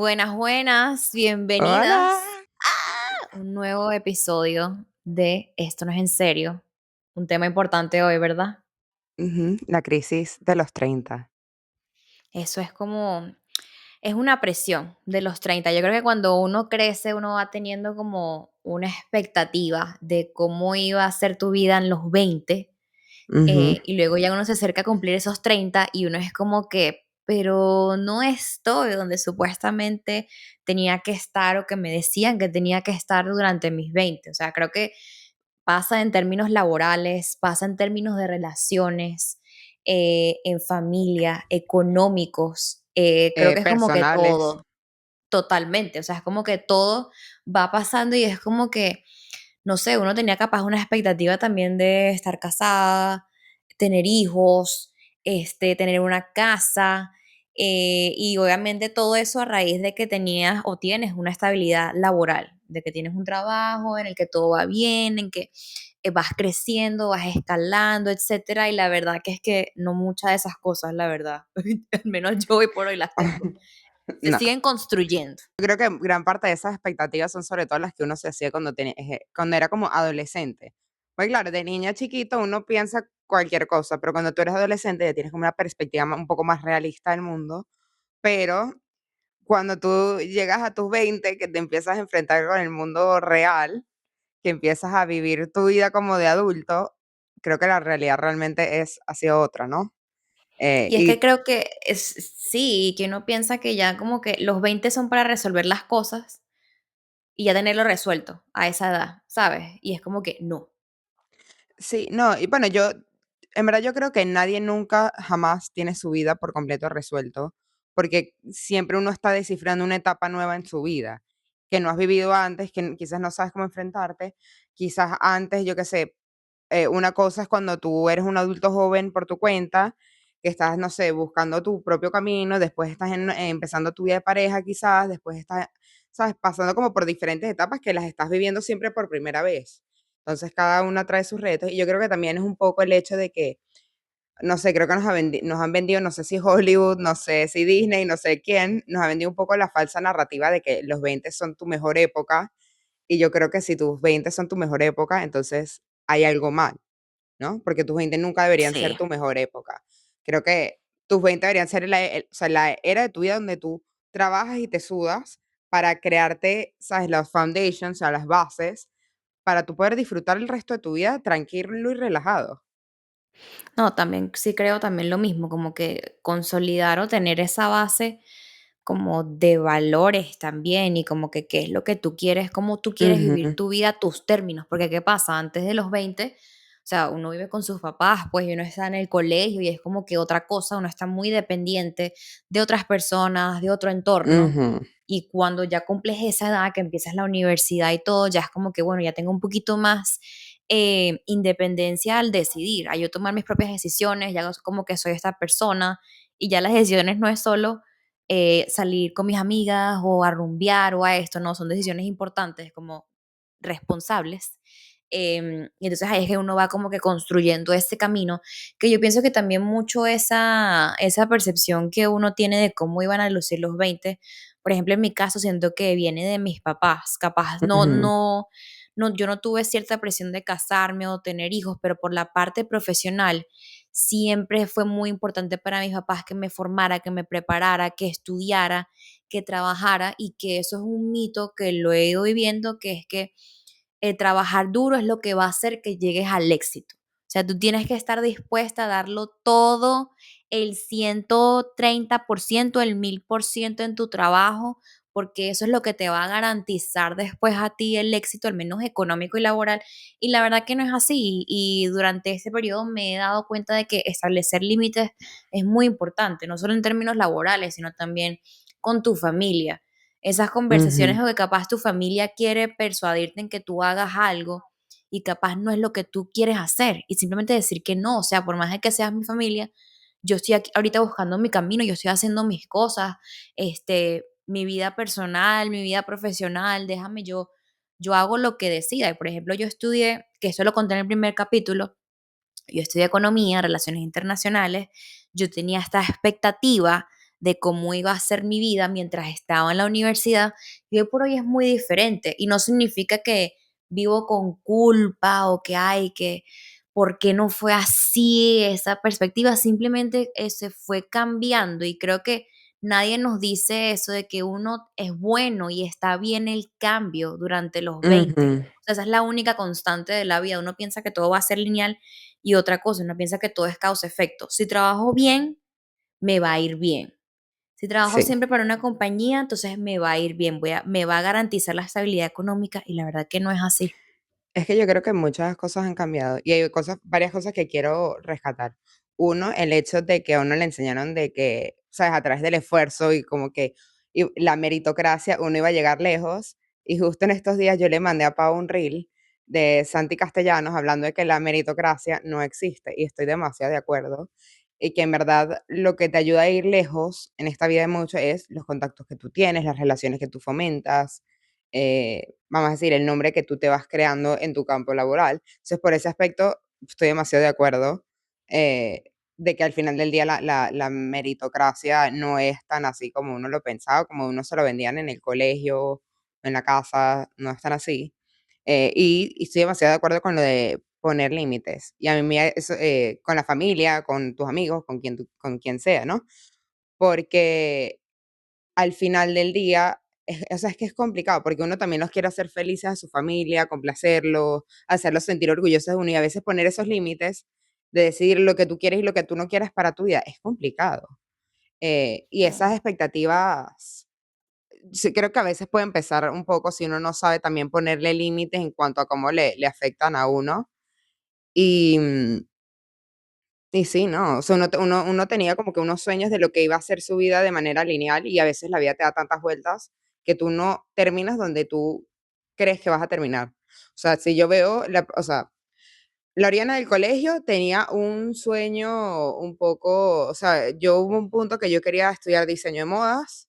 Buenas, buenas, Hola. bienvenidas a un nuevo episodio de Esto no es en serio. Un tema importante hoy, ¿verdad? La crisis de los 30. Eso es como, es una presión de los 30. Yo creo que cuando uno crece, uno va teniendo como una expectativa de cómo iba a ser tu vida en los 20. Ujú. Y luego ya uno se acerca a cumplir esos 30 y uno es como que, pero no estoy donde supuestamente tenía que estar o que me decían que tenía que estar durante mis 20. O sea, creo que pasa en términos laborales, pasa en términos de relaciones, en familia, económicos. Creo que es como que Personales. todo, totalmente. O sea, es como que todo va pasando y es como que no sé, uno tenía capaz una expectativa también de estar casada, tener hijos, tener una casa, y obviamente todo eso a raíz de que tenías o tienes una estabilidad laboral, de que tienes un trabajo en el que todo va bien, en que vas creciendo, vas escalando, etcétera, y la verdad que es que no muchas de esas cosas, la verdad, al menos yo hoy por hoy las tengo. Se No, siguen construyendo. yo creo que gran parte de esas expectativas son sobre todo las que uno se hacía cuando era como adolescente. Pues claro, de niña chiquito uno piensa cualquier cosa, pero cuando tú eres adolescente ya tienes como una perspectiva un poco más realista del mundo, pero cuando tú llegas a tus 20, que te empiezas a enfrentar con el mundo real, que empiezas a vivir tu vida como de adulto, creo que la realidad realmente ha sido otra, ¿no? Y es que Y creo que es sí, que uno piensa que ya como que los 20 son para resolver las cosas y ya tenerlo resuelto a esa edad, ¿sabes? Y es como que no. sí, no, y bueno, en verdad yo creo que nadie nunca jamás tiene su vida por completo resuelto, porque siempre uno está descifrando una etapa nueva en su vida, que no has vivido antes, que quizás no sabes cómo enfrentarte, quizás antes, yo qué sé, una cosa es cuando tú eres un adulto joven por tu cuenta, que estás, no sé, buscando tu propio camino, después estás empezando tu vida de pareja quizás, después estás, sabes, pasando como por diferentes etapas que las estás viviendo siempre por primera vez. Entonces cada una trae sus retos y yo creo que también es un poco el hecho de que, no sé, creo que nos han vendido, no sé si Hollywood, no sé si Disney, no sé quién, nos ha vendido un poco la falsa narrativa de que los 20 son tu mejor época y yo creo que si tus 20 son tu mejor época, entonces hay algo mal, ¿no? Porque tus 20 nunca deberían ser Sí. tu mejor época. Creo que tus 20 deberían ser o sea, la era de tu vida donde tú trabajas y te sudas para crearte, ¿sabes? Las foundations, o sea, las bases, para tú poder disfrutar el resto de tu vida tranquilo y relajado. No, también sí creo también lo mismo, como que consolidar o tener esa base como de valores también y como que qué es lo que tú quieres, cómo tú quieres vivir Ujú, tu vida a tus términos, porque ¿qué pasa? Antes de los 20, o sea, uno vive con sus papás, pues y uno está en el colegio y es como que otra cosa, uno está muy dependiente de otras personas, de otro entorno. ujú, Y cuando ya cumples esa edad, que empiezas la universidad y todo, ya es como que, bueno, ya tengo un poquito más independencia al decidir, a yo tomar mis propias decisiones, ya como que soy esta persona y ya las decisiones no es solo salir con mis amigas o a rumbear o a esto, no, son decisiones importantes, como responsables. Y entonces ahí es que uno va como que construyendo ese camino, que yo pienso que también mucho esa percepción que uno tiene de cómo iban a lucir los 20, por ejemplo, en mi caso siento que viene de mis papás, capaz ujú, no, yo no tuve cierta presión de casarme o tener hijos, pero por la parte profesional siempre fue muy importante para mis papás que me formara, que me preparara, que estudiara, que trabajara y que eso es un mito que lo he ido viviendo, que es que trabajar duro es lo que va a hacer que llegues al éxito. O sea, tú tienes que estar dispuesta a darlo todo, el 130%, el 1000% en tu trabajo, porque eso es lo que te va a garantizar después a ti el éxito, al menos económico y laboral. Y la verdad que no es así. Y durante este periodo me he dado cuenta de que establecer límites es muy importante, no solo en términos laborales, sino también con tu familia. Esas conversaciones ujú, o que capaz tu familia quiere persuadirte en que tú hagas algo y capaz no es lo que tú quieres hacer y simplemente decir que no, o sea, por más de que seas mi familia, yo estoy aquí ahorita buscando mi camino, yo estoy haciendo mis cosas, mi vida personal, mi vida profesional, déjame yo hago lo que decida. Y por ejemplo, yo estudié, que eso lo conté en el primer capítulo, yo estudié economía, relaciones internacionales, yo tenía esta expectativa de cómo iba a ser mi vida mientras estaba en la universidad, y hoy por hoy es muy diferente. Y no significa que vivo con culpa o que hay que, ¿por qué no fue así esa perspectiva? Simplemente se fue cambiando y creo que nadie nos dice eso de que uno es bueno y está bien el cambio durante los 20. Ujú, O sea, esa es la única constante de la vida. Uno piensa que todo va a ser lineal y otra cosa, uno piensa que todo es causa-efecto. Si trabajo bien, me va a ir bien. Si trabajo sí. siempre para una compañía, entonces me va a ir bien, me va a garantizar la estabilidad económica y la verdad que no es así. Es que yo creo que muchas cosas han cambiado y hay cosas, varias cosas que quiero rescatar. Uno, el hecho de que a uno le enseñaron de que, sabes, a través del esfuerzo y como que la meritocracia, uno iba a llegar lejos. Y justo en estos días yo le mandé a Pau un reel de Santi Castellanos hablando de que la meritocracia no existe y estoy demasiado de acuerdo. Y que en verdad lo que te ayuda a ir lejos en esta vida de mucho es los contactos que tú tienes, las relaciones que tú fomentas, vamos a decir, el nombre que tú te vas creando en tu campo laboral. Entonces, por ese aspecto, estoy demasiado de acuerdo de que al final del día la meritocracia no es tan así como uno lo pensaba, como uno se lo vendían en el colegio, en la casa, no es tan así. Y estoy demasiado de acuerdo con lo de poner límites. Y a mí eso, con la familia, con tus amigos, con quien sea, ¿no? Porque al final del día, o sea, es que es complicado, porque uno también los quiere hacer felices a su familia, complacerlos, hacerlos sentir orgullosos de uno, y a veces poner esos límites de decidir lo que tú quieres y lo que tú no quieres para tu vida es complicado. Y esas expectativas, sí, creo que a veces puede empezar un poco si uno no sabe también ponerle límites en cuanto a cómo le afectan a uno. Y, y sí, ¿no? O sea, uno tenía como que unos sueños de lo que iba a ser su vida de manera lineal y a veces la vida te da tantas vueltas que tú no terminas donde tú crees que vas a terminar. O sea, si yo veo, o sea, la Oriana del colegio tenía un sueño un poco, o sea, yo hubo un punto que yo quería estudiar diseño de modas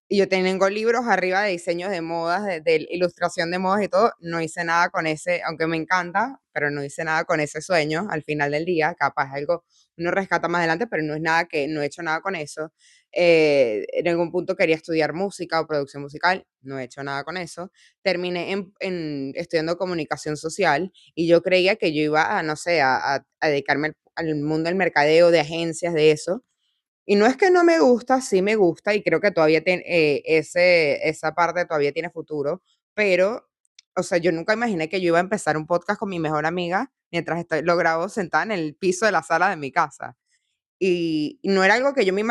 y yo tengo libros arriba de diseños de modas, de ilustración de modas y todo. No hice nada con ese, aunque me encanta, pero no hice nada con ese sueño al final del día. Capaz algo uno rescata más adelante, pero no es nada que, no he hecho nada con eso. En algún punto quería estudiar música o producción musical, no he hecho nada con eso. Terminé estudiando comunicación social y yo creía que yo iba a, no sé, a dedicarme al mundo del mercadeo, de agencias, de eso, y no es que no me gusta, sí me gusta y creo que todavía tiene, esa parte todavía tiene futuro, pero, o sea, yo nunca imaginé que yo iba a empezar un podcast con mi mejor amiga mientras lo grabo sentada en el piso de la sala de mi casa. Y no era algo que yo me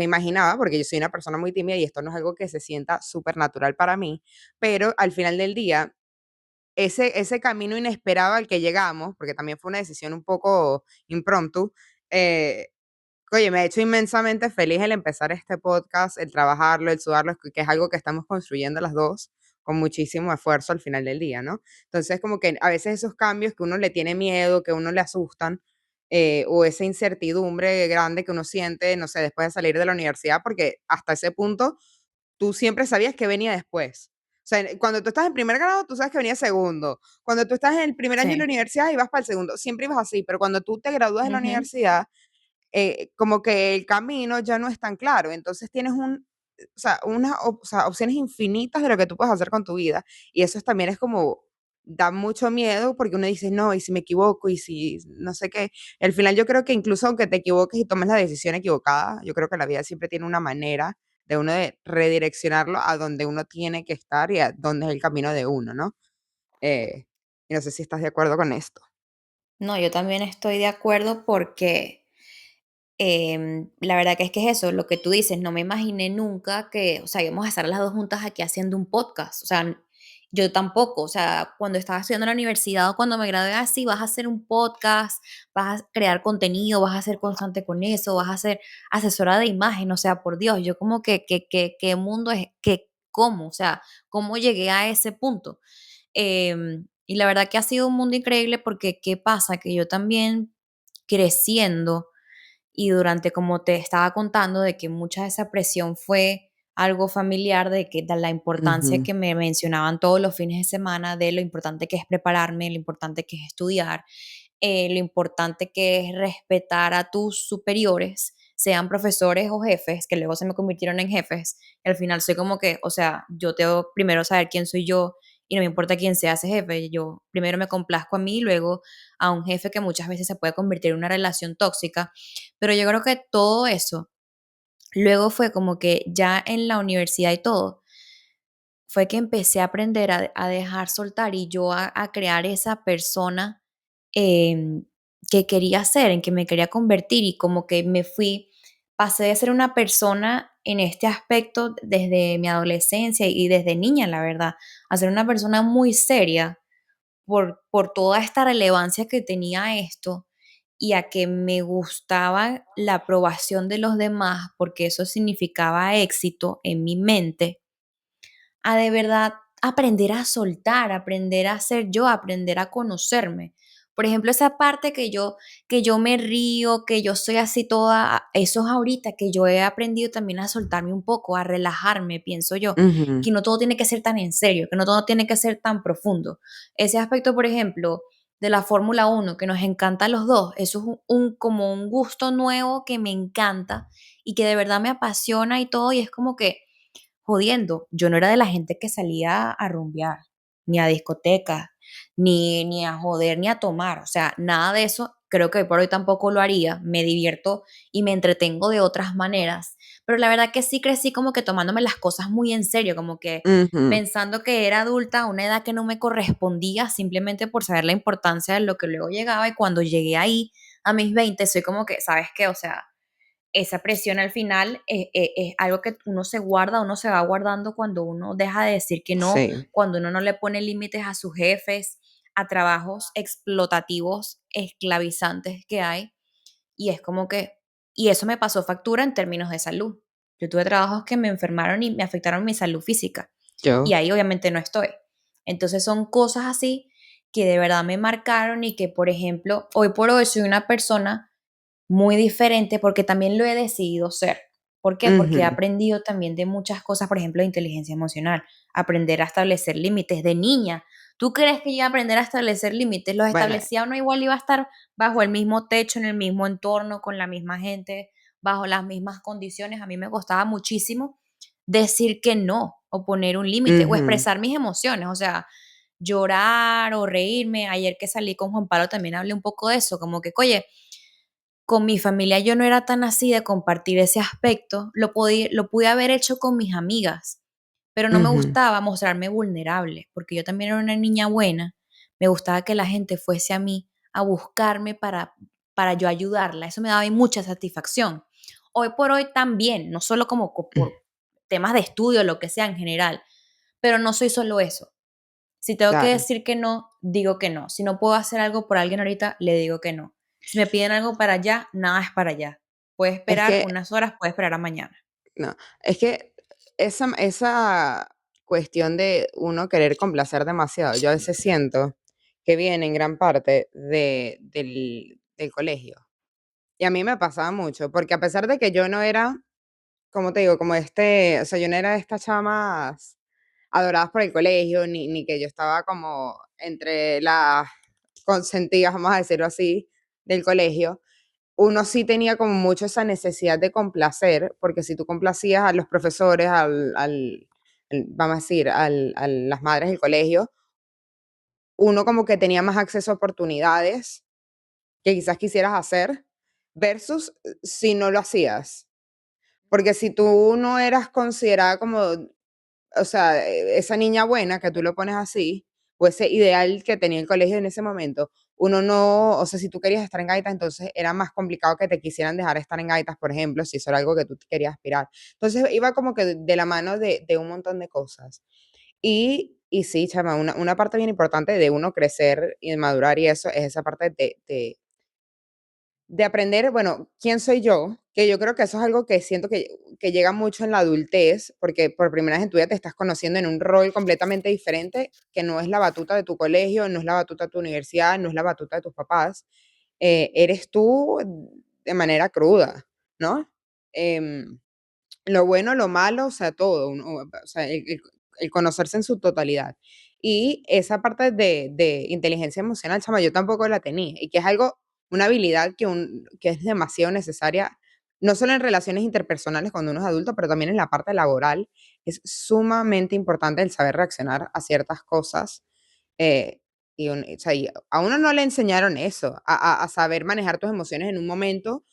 imaginaba, porque yo soy una persona muy tímida y esto no es algo que se sienta súper natural para mí, pero al final del día, ese camino inesperado al que llegamos, porque también fue una decisión un poco impromptu, eh, oye, me ha hecho inmensamente feliz el empezar este podcast, el trabajarlo, el sudarlo, que es algo que estamos construyendo las dos con muchísimo esfuerzo al final del día, ¿no? Entonces, como que a veces esos cambios que uno le tiene miedo, que uno le asustan, o esa incertidumbre grande que uno siente, no sé, después de salir de la universidad, porque hasta ese punto tú siempre sabías que venía después. O sea, cuando tú estás en primer grado, tú sabes que venía segundo. Cuando tú estás en el primer año de la Sí. universidad, ibas para el segundo. Siempre ibas así, pero cuando tú te gradúas de la Ujú. universidad, como que el camino ya no es tan claro. Entonces tienes o sea, o sea, opciones infinitas de lo que tú puedes hacer con tu vida. Y eso también es como, da mucho miedo porque uno dice, no, y si me equivoco, y si no sé qué. Al final yo creo que incluso aunque te equivoques y tomes la decisión equivocada, yo creo que la vida siempre tiene una manera de uno de redireccionarlo a donde uno tiene que estar y a dónde es el camino de uno, ¿no? Eh, y no sé si estás de acuerdo con esto. No, yo también estoy de acuerdo porque la verdad que es eso, lo que tú dices, no me imaginé nunca que, o sea, íbamos a estar las dos juntas aquí haciendo un podcast, o sea, yo tampoco, o sea, cuando estaba estudiando en la universidad o cuando me gradué así, vas a hacer un podcast, vas a crear contenido, vas a ser constante con eso, vas a ser asesora de imagen, o sea, por Dios, yo como qué mundo es, cómo, o sea, cómo llegué a ese punto. Y la verdad que ha sido un mundo increíble porque, ¿qué pasa? Que yo también creciendo y durante, como te estaba contando, de que mucha de esa presión fue algo familiar, de que de la importancia Ujú, que me mencionaban todos los fines de semana, de lo importante que es prepararme, lo importante que es estudiar, lo importante que es respetar a tus superiores, sean profesores o jefes, que luego se me convirtieron en jefes, y al final soy como que, o sea, yo tengo primero saber quién soy yo y no me importa quién sea ese jefe, yo primero me complazco a mí, luego a un jefe que muchas veces se puede convertir en una relación tóxica, pero yo creo que todo eso, luego fue como que ya en la universidad y todo, fue que empecé a aprender a dejar soltar y yo a crear esa persona em, que quería ser, en que me quería convertir y como que me fui, pasé de ser una persona en este aspecto desde mi adolescencia y desde niña, la verdad, a ser una persona muy seria por toda esta relevancia que tenía esto y a que me gustaba la aprobación de los demás porque eso significaba éxito en mi mente, a de verdad aprender a soltar, aprender a ser yo, aprender a conocerme. Por ejemplo, esa parte que yo me río, que yo soy así toda, eso es ahorita que yo he aprendido también a soltarme un poco, a relajarme, pienso yo, Ujú. que no todo tiene que ser tan en serio, que no todo tiene que ser tan profundo. Ese aspecto, por ejemplo, de la Fórmula 1 que nos encanta a los dos, eso es como un gusto nuevo que me encanta y que de verdad me apasiona y todo, y es como que jodiendo, yo no era de la gente que salía a rumbear, ni a discotecas, ni a joder, ni a tomar, o sea, nada de eso. Creo que hoy por hoy tampoco lo haría, me divierto y me entretengo de otras maneras, pero la verdad que sí crecí como que tomándome las cosas muy en serio, como que Ujú. pensando que era adulta a una edad que no me correspondía simplemente por saber la importancia de lo que luego llegaba, y cuando llegué ahí a mis 20 soy como que, ¿sabes qué? O sea, esa presión al final es algo que uno se guarda, uno se va guardando cuando uno deja de decir que no, Sí. cuando uno no le pone límites a sus jefes, a trabajos explotativos, esclavizantes que hay. Y es como que, y eso me pasó factura en términos de salud. Yo tuve trabajos que me enfermaron y me afectaron mi salud física. Y Yo. ahí obviamente no estoy. Entonces son cosas así que de verdad me marcaron y que, por ejemplo, hoy por hoy soy una persona muy diferente porque también lo he decidido ser. ¿Por qué? Porque he Ujú. aprendido también de muchas cosas, por ejemplo, de inteligencia emocional, aprender a establecer límites de niña. ¿Tú crees que iba a aprender a establecer límites? Los Bueno, establecía uno igual, iba a estar bajo el mismo techo, en el mismo entorno, con la misma gente, bajo las mismas condiciones. A mí me costaba muchísimo decir que no o poner un límite o ujú, expresar mis emociones, o sea, llorar o reírme. Ayer que salí con Juan Pablo también hablé un poco de eso, como que, oye, con mi familia yo no era tan así de compartir ese aspecto, lo pude haber hecho con mis amigas, pero no me ujú, gustaba mostrarme vulnerable, porque yo también era una niña buena, me gustaba que la gente fuese a mí a buscarme para yo ayudarla, eso me daba a mí mucha satisfacción. Hoy por hoy también, no solo como por temas de estudio, lo que sea en general, pero no soy solo eso. Si tengo que claro. decir que no, digo que no. Si no puedo hacer algo por alguien ahorita, le digo que no. Si me piden algo para allá, nada es para allá. Puede Es esperar que unas horas, puede esperar a mañana. no, es que esa cuestión de uno querer complacer demasiado, yo a veces siento que viene en gran parte del colegio. Y a mí me pasaba mucho, porque a pesar de que yo no era, como te digo, como o sea, yo no era de estas chamas adoradas por el colegio, ni que yo estaba como entre las consentidas, vamos a decirlo así, del colegio. Uno sí tenía como mucho esa necesidad de complacer, porque si tú complacías a los profesores, vamos a decir, a las madres del colegio, uno como que tenía más acceso a oportunidades que quizás quisieras hacer, versus si no lo hacías. Porque si tú no eras considerada como, o sea, esa niña buena que tú lo pones así, o ese ideal que tenía el colegio en ese momento, uno no, o sea, si tú querías estar en gaitas, entonces era más complicado que te quisieran dejar estar en gaitas, por ejemplo, si eso era algo que tú querías aspirar. Entonces iba como que de la mano de un montón de cosas. Y sí, chama, una parte bien importante de uno crecer y de madurar y eso es esa parte de aprender, bueno, ¿quién soy yo? Que yo creo que eso es algo que siento que llega mucho en la adultez, porque por primera vez en tu vida te estás conociendo en un rol completamente diferente, que no es la batuta de tu colegio, no es la batuta de tu universidad, no es la batuta de tus papás. Eres tú de manera cruda, ¿no? Em, lo bueno, lo malo, o sea, todo, o sea, el conocerse en su totalidad. Y esa parte de inteligencia emocional, chama, yo tampoco la tenía, y que es algo, una habilidad que es demasiado necesaria no solo en relaciones interpersonales cuando uno es adulto, pero también en la parte laboral, es sumamente importante el saber reaccionar a ciertas cosas. eh, o sea, y a uno no le enseñaron eso, a saber manejar tus emociones en un momento,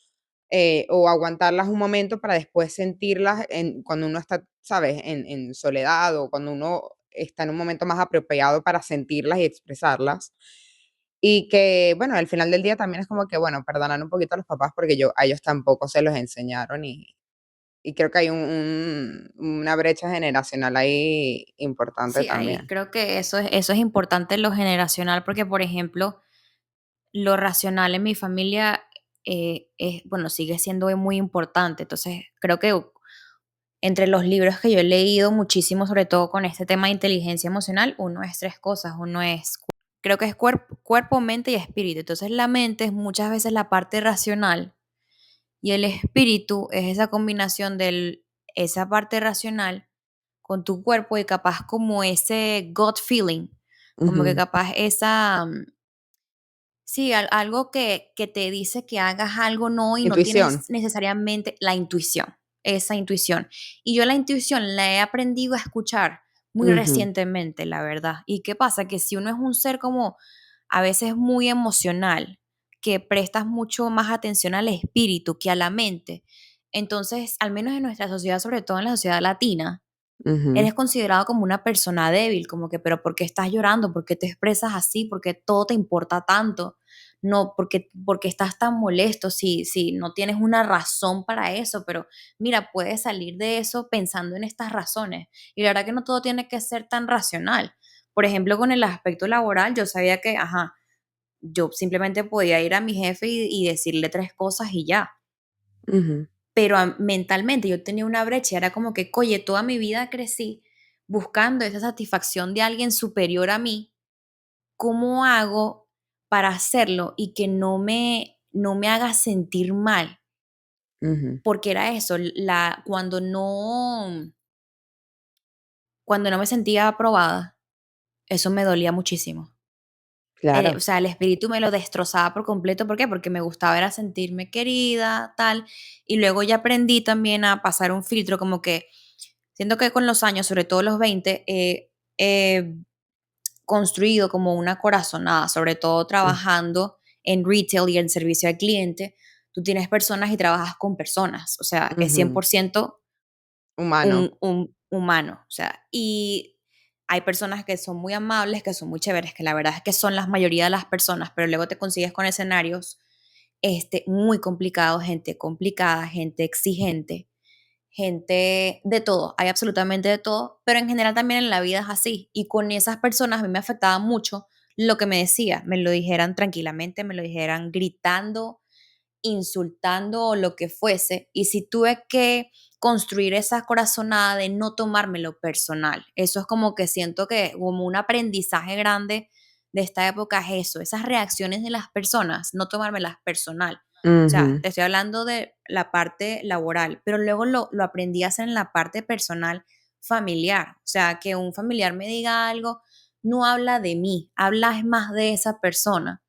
o aguantarlas un momento para después sentirlas cuando uno está, ¿sabes?, en soledad, o cuando uno está en un momento más apropiado para sentirlas y expresarlas. Y que, bueno, al final del día también es como que, bueno, perdonar un poquito a los papás porque a ellos tampoco se los enseñaron, y creo que hay una brecha generacional ahí importante Sí, ahí también. creo que eso es importante lo generacional, porque, por ejemplo, lo racional en mi familia, bueno, sigue siendo muy importante. Entonces, creo que entre los libros que yo he leído muchísimo, sobre todo con este tema de inteligencia emocional, uno es 3 cosas. Uno es, creo que es cuerpo, mente y espíritu. Entonces, la mente es muchas veces la parte racional y el espíritu es esa combinación de esa parte racional con tu cuerpo y capaz como ese gut feeling, como que Ujú. capaz esa, sí, algo que te dice que hagas algo, no, y no Intuición. tienes necesariamente la intuición, esa intuición. Y yo la intuición la he aprendido a escuchar muy Ujú, recientemente, la verdad. ¿Y qué pasa? Que si uno es un ser como a veces muy emocional, que prestas mucho más atención al espíritu que a la mente, entonces, al menos en nuestra sociedad, sobre todo en la sociedad latina, ujú, eres considerado como una persona débil, como que, pero ¿por qué estás llorando? ¿Por qué te expresas así? ¿Por qué todo te importa tanto? No, porque estás tan molesto si no tienes una razón para eso, pero mira, puedes salir de eso pensando en estas razones. Y la verdad que no todo tiene que ser tan racional. Por ejemplo, con el aspecto laboral, yo sabía que, ajá, yo simplemente podía ir a mi jefe y decirle 3 cosas y ya, ujú, pero mentalmente yo tenía una brecha, era como que, oye, toda mi vida crecí buscando esa satisfacción de alguien superior a mí, ¿cómo hago para hacerlo y que no me haga sentir mal? ujú. Porque era eso, cuando no me sentía aprobada, eso me dolía muchísimo. O Claro. sea, el espíritu me lo destrozaba por completo. ¿Por qué? Porque me gustaba era sentirme querida, tal. Y luego ya aprendí también a pasar un filtro, como que siento que con los años, sobre todo los 20, he construido como una corazonada, sobre todo Mm, trabajando en retail y en servicio al cliente. Tú tienes personas y trabajas con personas, o sea, es ujú. 100% Humano. un humano, o sea, y hay personas que son muy amables, que son muy chéveres, que la verdad es que son la mayoría de las personas, pero luego te consigues con escenarios muy complicados, gente complicada, gente exigente, gente de todo, hay absolutamente de todo, pero en general también en la vida es así. Y con esas personas a mí me afectaba mucho lo que me decía, me lo dijeran tranquilamente, me lo dijeran gritando, insultando o lo que fuese. Y si tuve que construir esa corazonada de no tomármelo personal, eso es como que siento que como un aprendizaje grande de esta época es eso, esas reacciones de las personas, no tomármelas personal. O sea, Ujú. te estoy hablando de la parte laboral, pero luego lo aprendí a hacer en la parte personal familiar. O sea, que un familiar me diga algo, no habla de mí, habla es más de esa persona.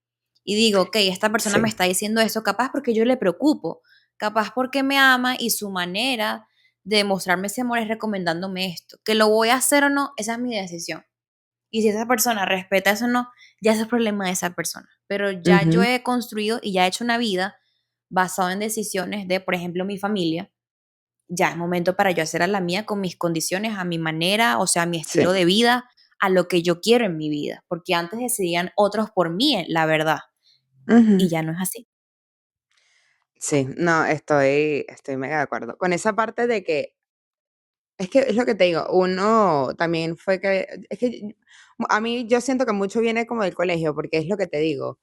Y digo, ok, esta persona me Sí. está diciendo eso, capaz porque yo le preocupo, capaz porque me ama y su manera de mostrarme ese amor es recomendándome esto. Que lo voy a hacer o no, esa es mi decisión. Y si esa persona respeta eso o no, ya es el problema de esa persona. Pero ya yo Ujú. he construido y ya he hecho una vida basada en decisiones de, por ejemplo, mi familia. Ya es momento para yo hacer a la mía con mis condiciones, a mi manera, o sea, a mi estilo Sí. de vida, a lo que yo quiero en mi vida. Porque antes decidían otros por mí, la verdad. Ujú. Y ya no es así. Sí, no, estoy mega de acuerdo. Con esa parte de que es que es lo que te digo, uno también fue que es que a mí yo siento que mucho viene como del colegio, porque es lo que te digo,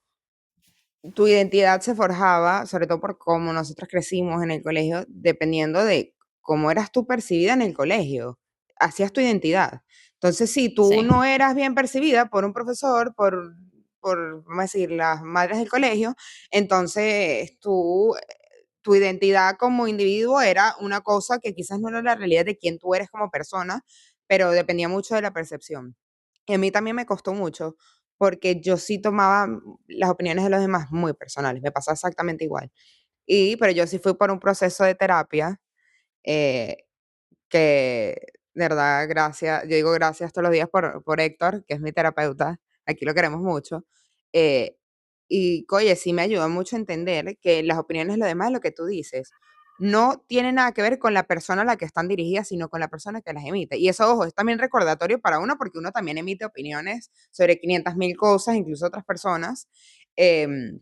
tu identidad se forjaba, sobre todo por cómo nosotros crecimos en el colegio, dependiendo de cómo eras tú percibida en el colegio, hacías tu identidad. Entonces, si tú Sí. no eras bien percibida por un profesor, vamos a decir, las madres del colegio, entonces tu identidad como individuo era una cosa que quizás no era la realidad de quién tú eres como persona, pero dependía mucho de la percepción. Y a mí también me costó mucho, porque yo sí tomaba las opiniones de los demás muy personales, me pasaba exactamente igual. Pero yo sí fui por un proceso de terapia, eh, que de verdad, gracias, yo digo gracias todos los días por Héctor, que es mi terapeuta, aquí lo queremos mucho. eh, Oye, sí me ayudó mucho a entender que las opiniones de los demás, lo que tú dices, no tiene nada que ver con la persona a la que están dirigidas, sino con la persona que las emite. Y eso, ojo, es también recordatorio para uno, porque uno también emite opiniones sobre 500.000 cosas, incluso otras personas. em,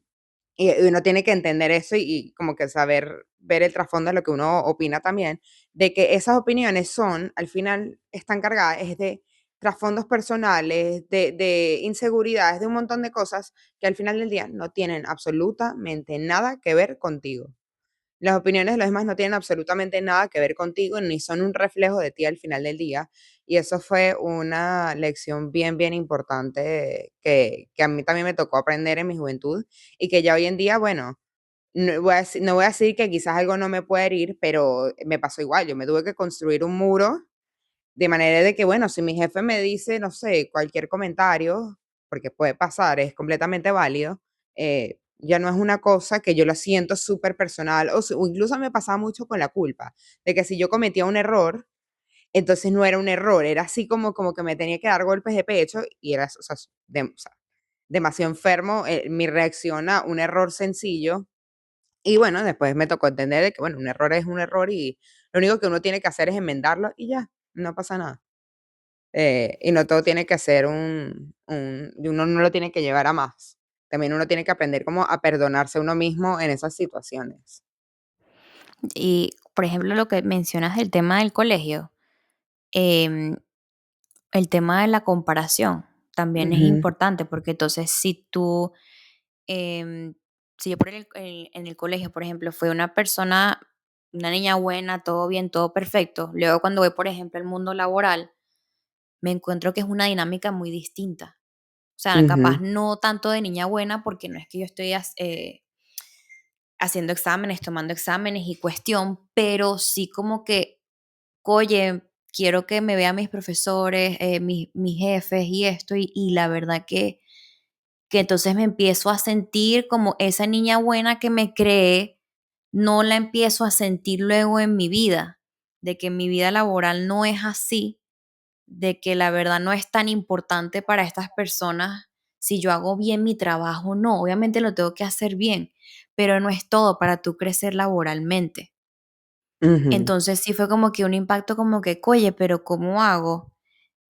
y uno tiene que entender eso y como que saber ver el trasfondo de lo que uno opina también, de que esas opiniones son, al final, están cargadas es de trasfondos personales, de inseguridades, de un montón de cosas que al final del día no tienen absolutamente nada que ver contigo. Las opiniones de los demás no tienen absolutamente nada que ver contigo, ni son un reflejo de ti al final del día. Y eso fue una lección bien, bien importante que a mí también me tocó aprender en mi juventud y que ya hoy en día, bueno, no voy a decir que quizás algo no me puede herir, pero me pasó igual. Yo me tuve que construir un muro de manera de que, bueno, si mi jefe me dice, no sé, cualquier comentario, porque puede pasar, es completamente válido, ya no es una cosa que yo lo siento súper personal, o incluso me pasaba mucho con la culpa, de que si yo cometía un error, entonces no era un error, era así como que me tenía que dar golpes de pecho y era, o sea, demasiado enfermo mi reacción a un error sencillo. Y bueno, después me tocó entender de que, bueno, un error es un error y lo único que uno tiene que hacer es enmendarlo y ya, no pasa nada. Y no todo tiene que ser y uno no lo tiene que llevar a más. También uno tiene que aprender como a perdonarse a uno mismo en esas situaciones. Y, por ejemplo, lo que mencionas del tema del colegio, em, el tema de la comparación también es Ujú, importante, porque entonces si tú, si yo en el colegio, por ejemplo, fui una persona, una niña buena, todo bien, todo perfecto, luego cuando voy, por ejemplo, al mundo laboral, me encuentro que es una dinámica muy distinta. O sea, capaz ujú, no tanto de niña buena, porque no es que yo estoy haciendo exámenes, tomando exámenes y cuestión, pero sí como que, oye, quiero que me vean mis profesores, mis jefes y esto, y la verdad que entonces me empiezo a sentir como esa niña buena que me creé, no la empiezo a sentir luego en mi vida, de que mi vida laboral no es así, de que la verdad no es tan importante para estas personas si yo hago bien mi trabajo o no. Obviamente lo tengo que hacer bien, pero no es todo para tú crecer laboralmente. ujú, Entonces sí fue como que un impacto como que, oye, pero ¿cómo hago?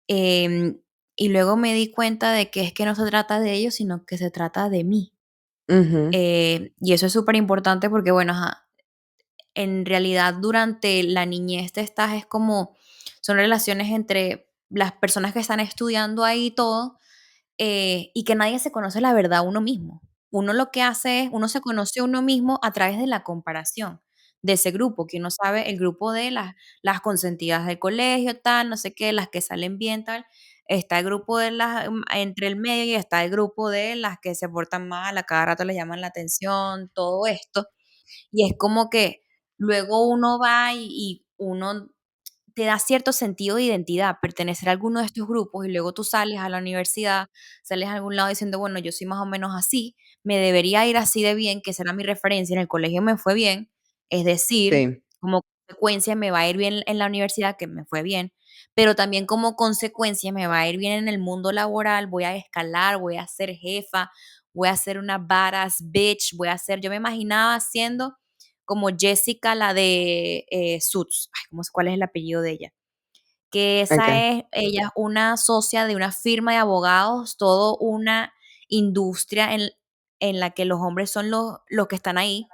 Em, y luego me di cuenta de que es que no se trata de ellos, sino que se trata de mí. ujú, Y eso es súper importante porque, bueno, ajá, en realidad durante la niñez te estás, es como, son relaciones entre las personas que están estudiando ahí y todo, y que nadie se conoce la verdad a uno mismo. Uno lo que hace es, uno se conoce a uno mismo a través de la comparación de ese grupo, que uno sabe el grupo de las consentidas del colegio, tal, no sé qué, las que salen bien, tal. Está el grupo de las entre el medio y está el grupo de las que se portan mal, a cada rato les llaman la atención, todo esto. Y es como que luego uno va y uno te da cierto sentido de identidad, pertenecer a alguno de estos grupos, y luego tú sales a la universidad, sales a algún lado diciendo, bueno, yo soy más o menos así, me debería ir así de bien, que será mi referencia, en el colegio me fue bien, es decir, sí, como consecuencia me va a ir bien en la universidad, que me fue bien, pero también como consecuencia me va a ir bien en el mundo laboral, voy a escalar, voy a ser jefa, voy a ser una badass bitch, yo me imaginaba siendo como Jessica, la de Suits. Ay, ¿cómo cuál es el apellido de ella? Que okey. ella es una socia de una firma de abogados, todo una industria en la que los hombres son los que están ahí,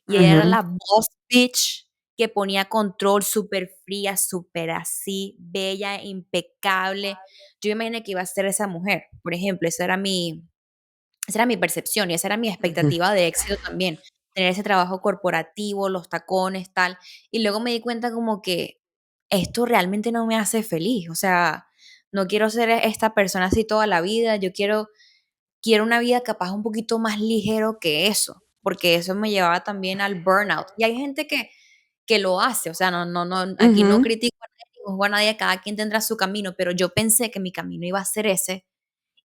y ella era Ujú, la boss bitch que ponía control, súper fría, súper así, bella, impecable. Yo me imaginé que iba a ser esa mujer, por ejemplo, esa era mi percepción y esa era mi ujú, expectativa de éxito también, tener ese trabajo corporativo, los tacones, tal. Y luego me di cuenta como que esto realmente no me hace feliz, o sea, no quiero ser esta persona así toda la vida, quiero una vida capaz un poquito más ligero que eso, porque eso me llevaba también al burnout. Y hay gente que lo hace, o sea, no, aquí no ujú, critico a nadie, ni juzgo a nadie, cada quien tendrá su camino, pero yo pensé que mi camino iba a ser ese,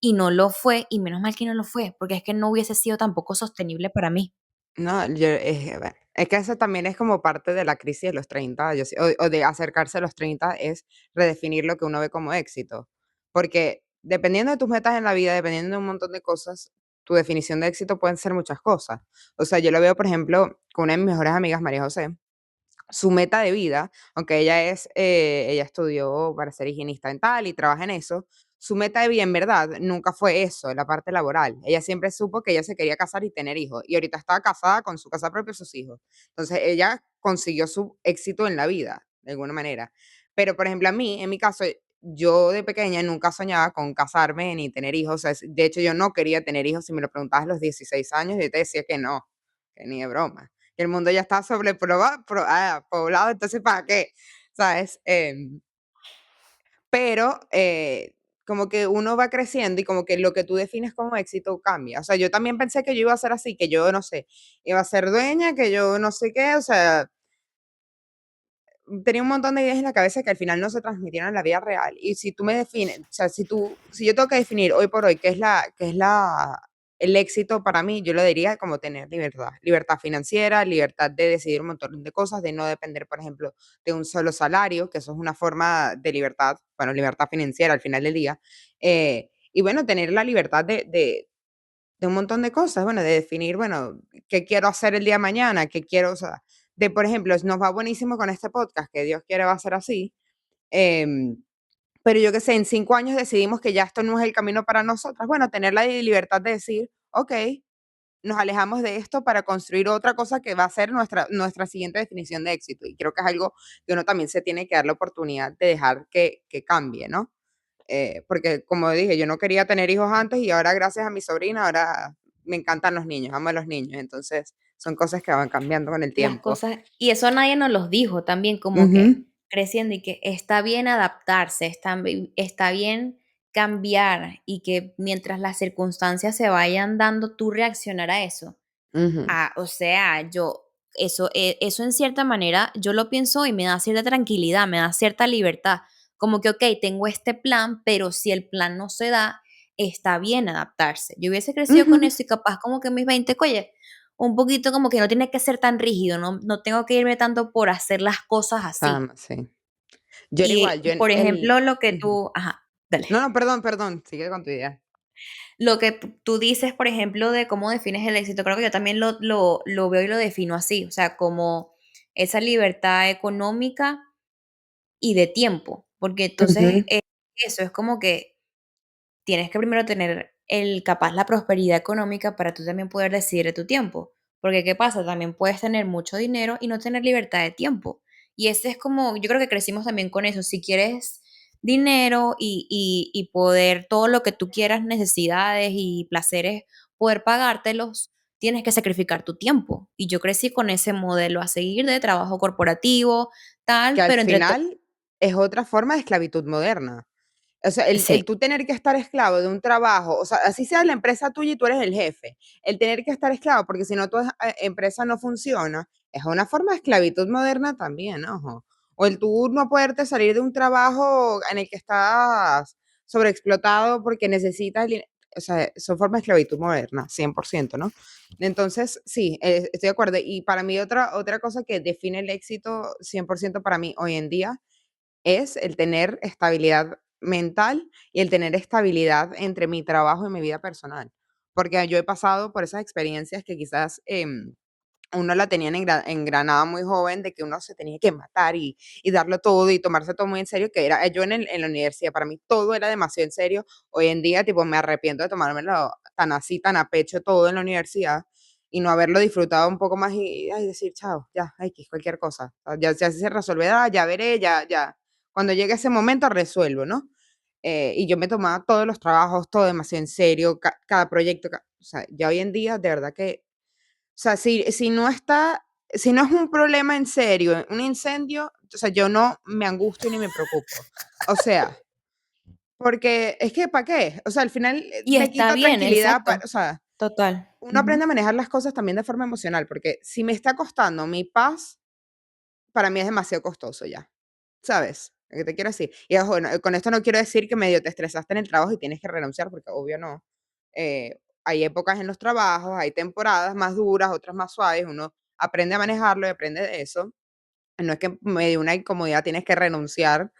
y no lo fue, y menos mal que no lo fue, porque es que no hubiese sido tampoco sostenible para mí. No, bueno, es que eso también es como parte de la crisis de los 30, yo sí o de acercarse a los 30 es redefinir lo que uno ve como éxito. Porque dependiendo de tus metas en la vida, dependiendo de un montón de cosas, tu definición de éxito pueden ser muchas cosas. O sea, yo lo veo, por ejemplo, con una de mis mejores amigas, María José. Su meta de vida, aunque ella estudió para ser higienista dental y trabaja en eso, su meta de vida en verdad nunca fue eso, la parte laboral. Ella siempre supo que ella se quería casar y tener hijos, y ahorita está casada con su casa propia y sus hijos. Entonces, ella consiguió su éxito en la vida, de alguna manera. Pero, por ejemplo, a mí, en mi caso, yo de pequeña nunca soñaba con casarme ni tener hijos. O sea, de hecho, yo no quería tener hijos. Si me lo preguntabas a los 16 años, yo te decía que no, que ni de broma, que el mundo ya está poblado, entonces ¿para qué? ¿Sabes? Pero como que uno va creciendo y como que lo que tú defines como éxito cambia. O sea, yo también pensé que yo iba a ser así, que yo, no sé, iba a ser dueña, que yo no sé qué, o sea, tenía un montón de ideas en la cabeza que al final no se transmitieron en la vida real. Y si tú me defines, o sea, si yo tengo que definir hoy por hoy el éxito para mí, yo lo diría como tener libertad, libertad financiera, libertad de decidir un montón de cosas, de no depender, por ejemplo, de un solo salario, que eso es una forma de libertad, bueno, libertad financiera al final del día. Y bueno, tener la libertad de un montón de cosas, bueno, de definir, bueno, qué quiero hacer el día de mañana, qué quiero, o sea, de, por ejemplo, nos va buenísimo con este podcast, que Dios quiere va a ser así, em, pero yo qué sé, en 5 años decidimos que ya esto no es el camino para nosotras, bueno, tener la libertad de decir, ok, nos alejamos de esto para construir otra cosa que va a ser nuestra siguiente definición de éxito, y creo que es algo que uno también se tiene que dar la oportunidad de dejar que cambie, ¿no? Porque como dije, yo no quería tener hijos antes y ahora gracias a mi sobrina, ahora me encantan los niños, amo a los niños, entonces son cosas que van cambiando con el Las tiempo. cosas y eso nadie nos los dijo también, como que Ujú, creciendo y que está bien adaptarse, está bien cambiar y que mientras las circunstancias se vayan dando, tú reaccionar a eso. ujú, Ah, o sea, eso en cierta manera yo lo pienso y me da cierta tranquilidad, me da cierta libertad. Como que, okey, tengo este plan, pero si el plan no se da, está bien adaptarse. Yo hubiese crecido con ujú. eso y capaz como que en mis 20 oye, un poquito como que no tiene que ser tan rígido, no tengo que irme tanto por hacer las cosas así. Sí. Yo era igual, Y, yo en por ejemplo, el lo que ujú. tú ajá, dale. No, no, perdón, sigue con tu idea. Lo que tú dices, por ejemplo, de cómo defines el éxito, creo que yo también lo veo y lo defino así, o sea, como esa libertad económica y de tiempo, porque entonces, Ujú, eso es como que tienes que primero tener capaz la prosperidad económica para tú también poder decidir de tu tiempo, porque, ¿qué pasa? También puedes tener mucho dinero y no tener libertad de tiempo, y ese es como yo creo que crecimos también con eso, si quieres dinero y poder todo lo que tú quieras, necesidades y placeres, poder pagártelos, tienes que sacrificar tu tiempo, y yo crecí con ese modelo a seguir de trabajo corporativo, que tal, al pero entre to final es otra forma de esclavitud moderna. O sea, sí, el tú tener que estar esclavo de un trabajo, o sea, así sea la empresa tuya y tú eres el jefe, el tener que estar esclavo, porque si no tu empresa no funciona, es una forma de esclavitud moderna también, ojo. O el tú no poderte salir de un trabajo en el que estás sobreexplotado porque necesitas, o sea, son formas de esclavitud moderna, 100%, ¿no? Entonces, sí, estoy de acuerdo. Y para mí otra cosa que define el éxito 100% para mí hoy en día es el tener estabilidad mental y el tener estabilidad entre mi trabajo y mi vida personal. Porque yo he pasado por esas experiencias que quizás uno la tenía en Granada muy joven, de que uno se tenía que matar y darlo todo y tomarse todo muy en serio, que era yo en la universidad, para mí todo era demasiado en serio. Hoy en día, tipo, me arrepiento de tomármelo tan así, tan a pecho todo en la universidad y no haberlo disfrutado un poco más y ay, decir, chao, ya, X, cualquier cosa. Ya si se resolverá, ya veré, ya. Cuando llegue ese momento resuelvo, ¿no? Y yo me tomaba todos los trabajos, todo demasiado en serio, cada proyecto, o sea, ya hoy en día, de verdad que o sea, si no es un problema en serio, un incendio, o sea, yo no me angustio ni me preocupo. O sea, porque es que ¿para qué? O sea, al final y me está quita bien, tranquilidad, exacto, o sea, total. uno aprende Ujú. a manejar las cosas también de forma emocional, porque si me está costando mi paz, para mí es demasiado costoso ya, ¿sabes? Lo que te quiero decir. Y ojo, con esto no quiero decir que medio te estresaste en el trabajo y tienes que renunciar, porque obvio no. hay épocas en los trabajos, hay temporadas más duras, otras más suaves, uno aprende a manejarlo y aprende de eso. No es que me dio una incomodidad tienes que renunciar,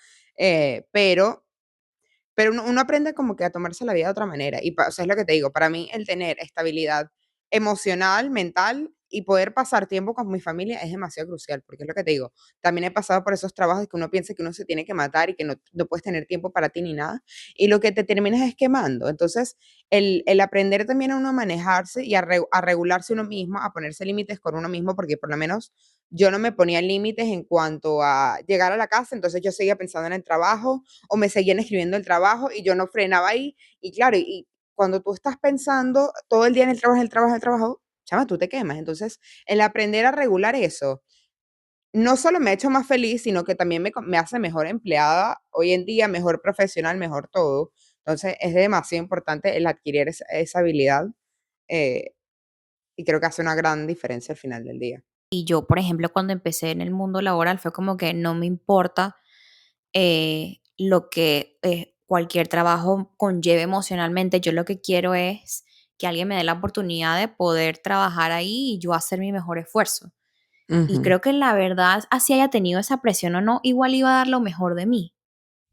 pero uno aprende como que a tomarse la vida de otra manera. Y o sea, es lo que te digo, para mí el tener estabilidad emocional, mental y poder pasar tiempo con mi familia es demasiado crucial, porque es lo que te digo, también he pasado por esos trabajos que uno piensa que uno se tiene que matar y que no puedes tener tiempo para ti ni nada, y lo que te terminas es quemando. Entonces, el aprender también a uno a manejarse y a regularse uno mismo, a ponerse límites con uno mismo, porque por lo menos yo no me ponía límites en cuanto a llegar a la casa, entonces yo seguía pensando en el trabajo o me seguían escribiendo el trabajo y yo no frenaba ahí. Y claro, y cuando tú estás pensando todo el día en el trabajo, el trabajo, el trabajo, chama, tú te quemas. Entonces, el aprender a regular eso, no solo me ha hecho más feliz, sino que también me hace mejor empleada hoy en día, mejor profesional, mejor todo. Entonces, es demasiado importante el adquirir esa habilidad eh, y creo que hace una gran diferencia al final del día. Y yo, por ejemplo, cuando empecé en el mundo laboral fue como que no me importa lo que cualquier trabajo conlleve emocionalmente. Yo lo que quiero es que alguien me dé la oportunidad de poder trabajar ahí y yo hacer mi mejor esfuerzo. Y Ujú, creo que la verdad, así haya tenido esa presión o no, igual iba a dar lo mejor de mí.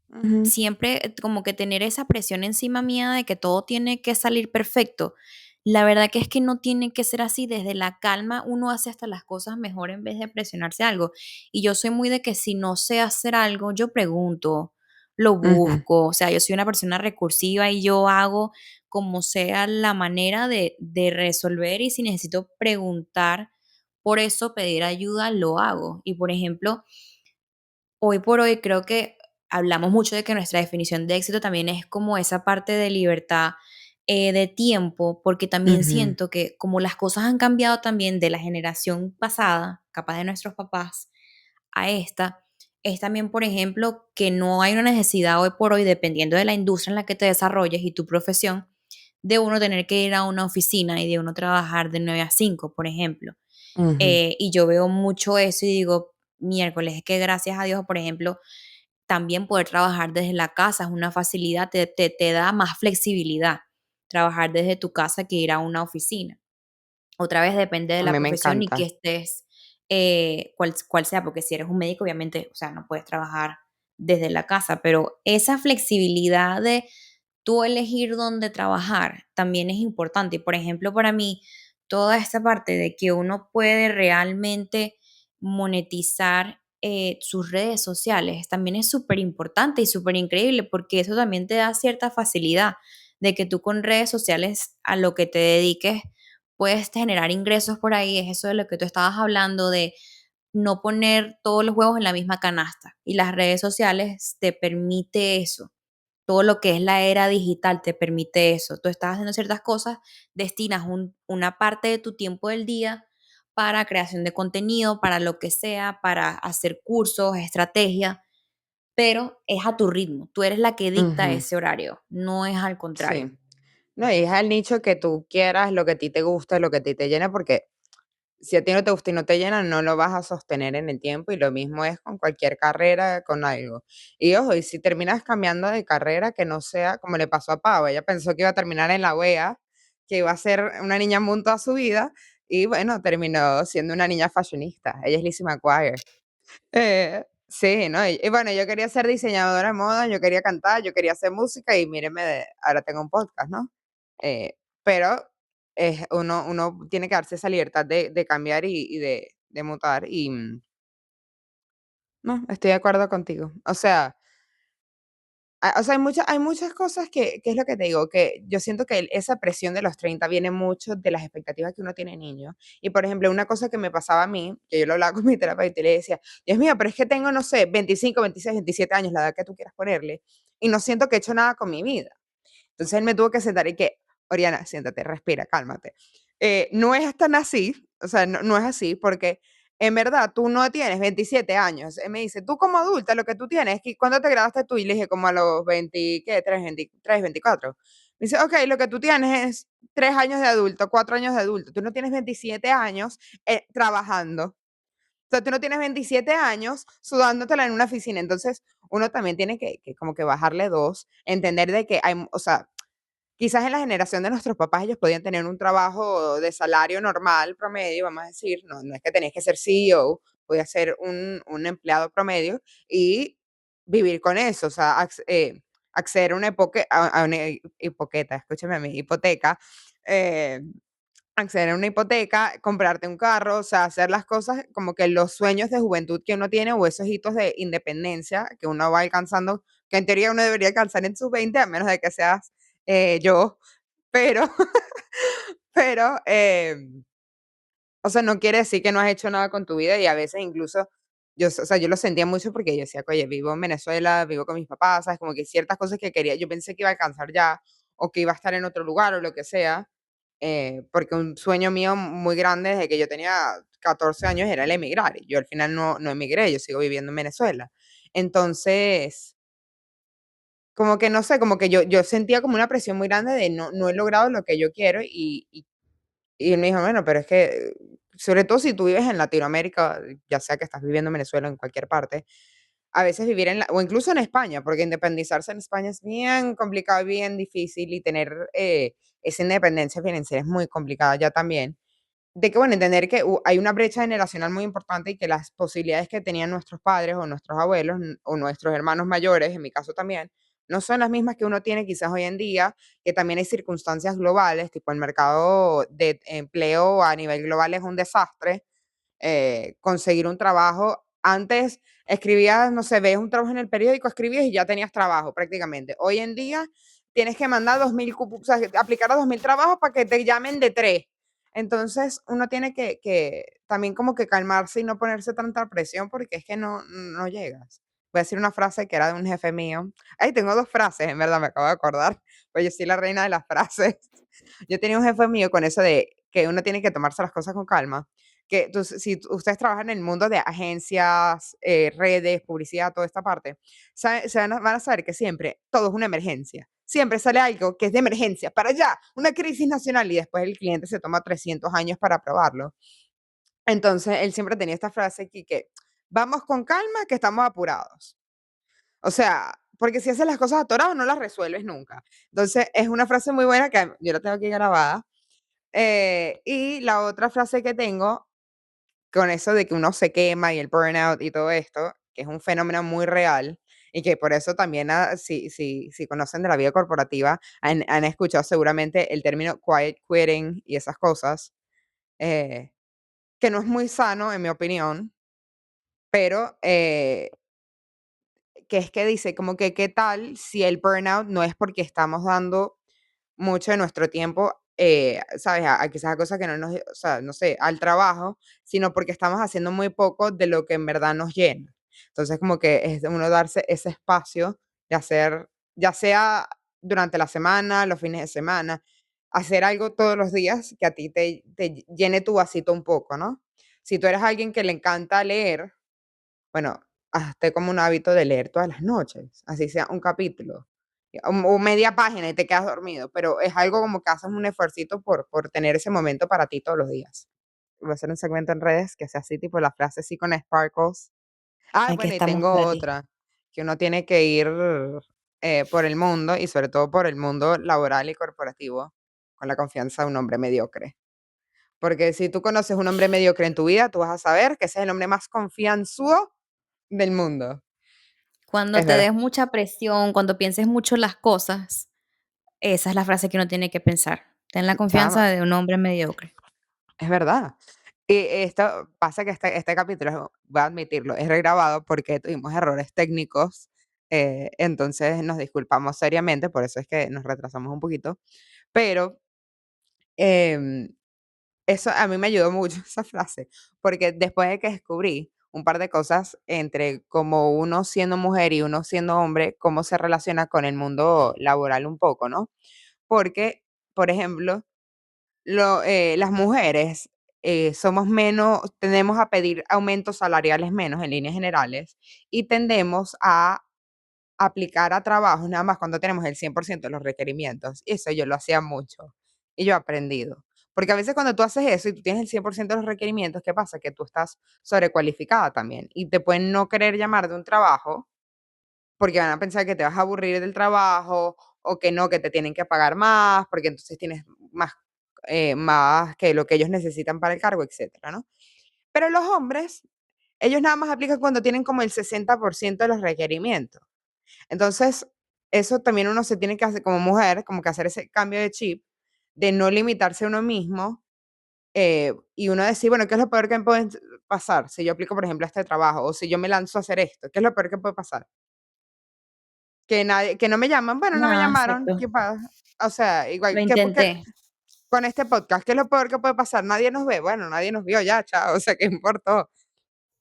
ujú, Siempre como que tener esa presión encima mía de que todo tiene que salir perfecto. La verdad que es que no tiene que ser así. Desde la calma uno hace hasta las cosas mejor en vez de presionarse algo. Y yo soy muy de que si no sé hacer algo, yo pregunto, lo ujú, busco. O sea, yo soy una persona recursiva y yo hago como sea la manera de resolver y si necesito preguntar, por eso pedir ayuda, lo hago. Y por ejemplo, hoy por hoy creo que hablamos mucho de que nuestra definición de éxito también es como esa parte de libertad de tiempo, porque también ujú, siento que como las cosas han cambiado también de la generación pasada, capaz de nuestros papás, a esta, es también, por ejemplo, que no hay una necesidad hoy por hoy, dependiendo de la industria en la que te desarrolles y tu profesión, de uno tener que ir a una oficina y de uno trabajar de 9 a 5 por ejemplo. ujú, Y yo veo mucho eso y digo, miércoles, es que gracias a Dios, por ejemplo, también poder trabajar desde la casa es una facilidad, te da más flexibilidad trabajar desde tu casa que ir a una oficina. Otra vez depende de a la mí me profesión y que encanta. estés, cuál sea, porque si eres un médico, obviamente, o sea, no puedes trabajar desde la casa, pero esa flexibilidad de tú elegir dónde trabajar también es importante. Y por ejemplo, para mí, toda esta parte de que uno puede realmente monetizar sus redes sociales también es súper importante y súper increíble porque eso también te da cierta facilidad de que tú con redes sociales a lo que te dediques puedes generar ingresos por ahí. Es eso de lo que tú estabas hablando de no poner todos los huevos en la misma canasta y las redes sociales te permite eso. Todo lo que es la era digital te permite eso. Tú estás haciendo ciertas cosas, destinas una parte de tu tiempo del día para creación de contenido, para lo que sea, para hacer cursos, estrategia, pero es a tu ritmo. Tú eres la que dicta Ujú, ese horario, no es al contrario. sí. No, y es el nicho que tú quieras, lo que a ti te gusta, lo que a ti te llena, porque si a ti no te gusta y no te llena, no lo vas a sostener en el tiempo y lo mismo es con cualquier carrera, con algo. Y ojo, y si terminas cambiando de carrera, que no sea como le pasó a Pau, ella pensó que iba a terminar en la UEA, que iba a ser una niña moon toda su vida, y bueno, terminó siendo una niña fashionista. Ella es Lizzie McGuire. Sí, ¿no? Y bueno, yo quería ser diseñadora de moda, yo quería cantar, yo quería hacer música y míreme, ahora tengo un podcast, ¿no? Pero uno tiene que darse esa libertad de cambiar y de mutar y no, estoy de acuerdo contigo. O sea, o sea, hay muchas cosas que es lo que te digo, que yo siento que esa presión de los 30 viene mucho de las expectativas que uno tiene de niño. Y, por ejemplo, una cosa que me pasaba a mí, que yo lo hablaba con mi terapeuta y le decía: "Dios mío, pero es que tengo, no sé, 25, 26, 27 años, la edad que tú quieras ponerle, y no siento que he hecho nada con mi vida". Entonces él me tuvo que sentar y que, Oriana, siéntate, respira, cálmate. No es tan así, o sea, no es así, porque en verdad tú no tienes 27 años. Él me dice, tú como adulta lo que tú tienes, ¿cuándo te graduaste tú? Y le dije, como a los 20, ¿qué? 3, 23, 24. Me dice, ok, lo que tú tienes es 3 años de adulto, 4 años de adulto. Tú no tienes 27 años trabajando. O sea, tú no tienes 27 años sudándotela en una oficina. Entonces, uno también tiene que como que bajarle dos, entender de que hay, o sea, quizás en la generación de nuestros papás ellos podían tener un trabajo de salario normal, promedio, vamos a decir, no es que tenías que ser CEO, podías ser un empleado promedio y vivir con eso, o sea, acceder a una, a una hipoqueta, escúchame a mí, hipoteca, eh, acceder a una hipoteca, comprarte un carro, o sea, hacer las cosas como que los sueños de juventud que uno tiene o esos hitos de independencia que uno va alcanzando, que en teoría uno debería alcanzar en sus 20, a menos de que seas yo, pero, pero, o sea, no quiere decir que no has hecho nada con tu vida y a veces incluso, yo, o sea, yo lo sentía mucho porque yo decía, oye, vivo en Venezuela, vivo con mis papás, ¿sabes? Como que ciertas cosas que quería, yo pensé que iba a alcanzar ya o que iba a estar en otro lugar o lo que sea, porque un sueño mío muy grande desde que yo tenía 14 años era el emigrar y yo al final no emigré, yo sigo viviendo en Venezuela. Entonces, como que no sé, como que yo sentía como una presión muy grande de no he logrado lo que yo quiero y él me dijo: "Bueno, pero es que, sobre todo si tú vives en Latinoamérica, ya sea que estás viviendo en Venezuela o en cualquier parte, a veces vivir en la o incluso en España, porque independizarse en España es bien complicado y bien difícil, y tener, esa independencia financiera es muy complicada ya también". De que, bueno, entender que hay una brecha generacional muy importante y que las posibilidades que tenían nuestros padres o nuestros abuelos o nuestros hermanos mayores, en mi caso también, no son las mismas que uno tiene quizás hoy en día, que también hay circunstancias globales, tipo el mercado de empleo a nivel global es un desastre, conseguir un trabajo. Antes escribías, no sé, ves un trabajo en el periódico, escribías y ya tenías trabajo prácticamente. Hoy en día tienes que mandar 2000, o sea, aplicar a 2000 trabajos para que te llamen de tres. Entonces uno tiene que también como que calmarse y no ponerse tanta presión porque es que no llegas. Voy a decir una frase que era de un jefe mío. Ay, tengo dos frases, en verdad, me acabo de acordar. Pues yo soy la reina de las frases. Yo tenía un jefe mío con eso de que uno tiene que tomarse las cosas con calma, que si ustedes trabajan en el mundo de agencias, redes, publicidad, toda esta parte, van a saber que siempre todo es una emergencia. Siempre sale algo que es de emergencia, para allá, una crisis nacional y después el cliente se toma 300 años para aprobarlo. Entonces, él siempre tenía esta frase aquí que, vamos con calma, que estamos apurados. O sea, porque si haces las cosas atoradas no las resuelves nunca. Entonces, es una frase muy buena que yo la tengo aquí grabada. Y la otra frase que tengo con eso de que uno se quema y el burnout y todo esto, que es un fenómeno muy real y que por eso también, si conocen de la vida corporativa, han escuchado seguramente el término quiet quitting y esas cosas, eh, que no es muy sano, en mi opinión, pero, que es que dice como que, ¿qué tal si el burnout no es porque estamos dando mucho de nuestro tiempo, ¿sabes? A quizás a cosas que no nos, o sea, no sé, al trabajo, sino porque estamos haciendo muy poco de lo que en verdad nos llena. Entonces, como que es de uno darse ese espacio de hacer, ya sea durante la semana, los fines de semana, hacer algo todos los días que a ti te llene tu vasito un poco, ¿no? Si tú eres alguien que le encanta leer, bueno, hazte como un hábito de leer todas las noches, así sea un capítulo, o media página y te quedas dormido, pero es algo como que haces un esfuercito por tener ese momento para ti todos los días. Voy a hacer un segmento en redes que sea así, tipo la frase así con sparkles. Ah, Aquí bueno, y estamos tengo ready. otra, que uno tiene que ir, por el mundo y sobre todo por el mundo laboral y corporativo con la confianza de un hombre mediocre. Porque si tú conoces un hombre mediocre en tu vida, tú vas a saber que ese es el hombre más confianzudo del mundo. Cuando Es te verdad, des mucha presión, cuando pienses mucho las cosas, esa es la frase que uno tiene que pensar. Ten la confianza chama, de un hombre mediocre. es verdad. Y esto pasa que este capítulo, voy a admitirlo, es regrabado porque tuvimos errores técnicos, entonces nos disculpamos seriamente, por eso es que nos retrasamos un poquito, pero, em, eso a mí me ayudó mucho esa frase, porque después de que descubrí un par de cosas entre como uno siendo mujer y uno siendo hombre, cómo se relaciona con el mundo laboral un poco, ¿no? Porque, por ejemplo, las mujeres, somos menos tendemos a pedir aumentos salariales menos en líneas generales y tendemos a aplicar a trabajos nada más cuando tenemos el 100% de los requerimientos. Y eso yo lo hacía mucho y yo he aprendido. Porque a veces cuando tú haces eso y tú tienes el 100% de los requerimientos, ¿qué pasa? Que tú estás sobrecualificada también y te pueden no querer llamar de un trabajo porque van a pensar que te vas a aburrir del trabajo o que no, que te tienen que pagar más, porque entonces tienes más, más que lo que ellos necesitan para el cargo, etcétera, ¿no? Pero los hombres, ellos nada más aplican cuando tienen como el 60% de los requerimientos. Entonces, eso también uno se tiene que hacer como mujer, como que hacer ese cambio de chip, de no limitarse a uno mismo, y uno decir, bueno, ¿qué es lo peor que me puede pasar si yo aplico, por ejemplo, a este trabajo? O si yo me lanzo a hacer esto, ¿qué es lo peor que puede pasar? Que nadie, que no me llaman, bueno, no me Nada, llamaron, exacto. ¿qué pasa? O sea, Lo igual que intenté. con este podcast, ¿qué es lo peor que puede pasar? Nadie nos ve, bueno, nadie nos vio ya, chao, o sea, ¿qué importó?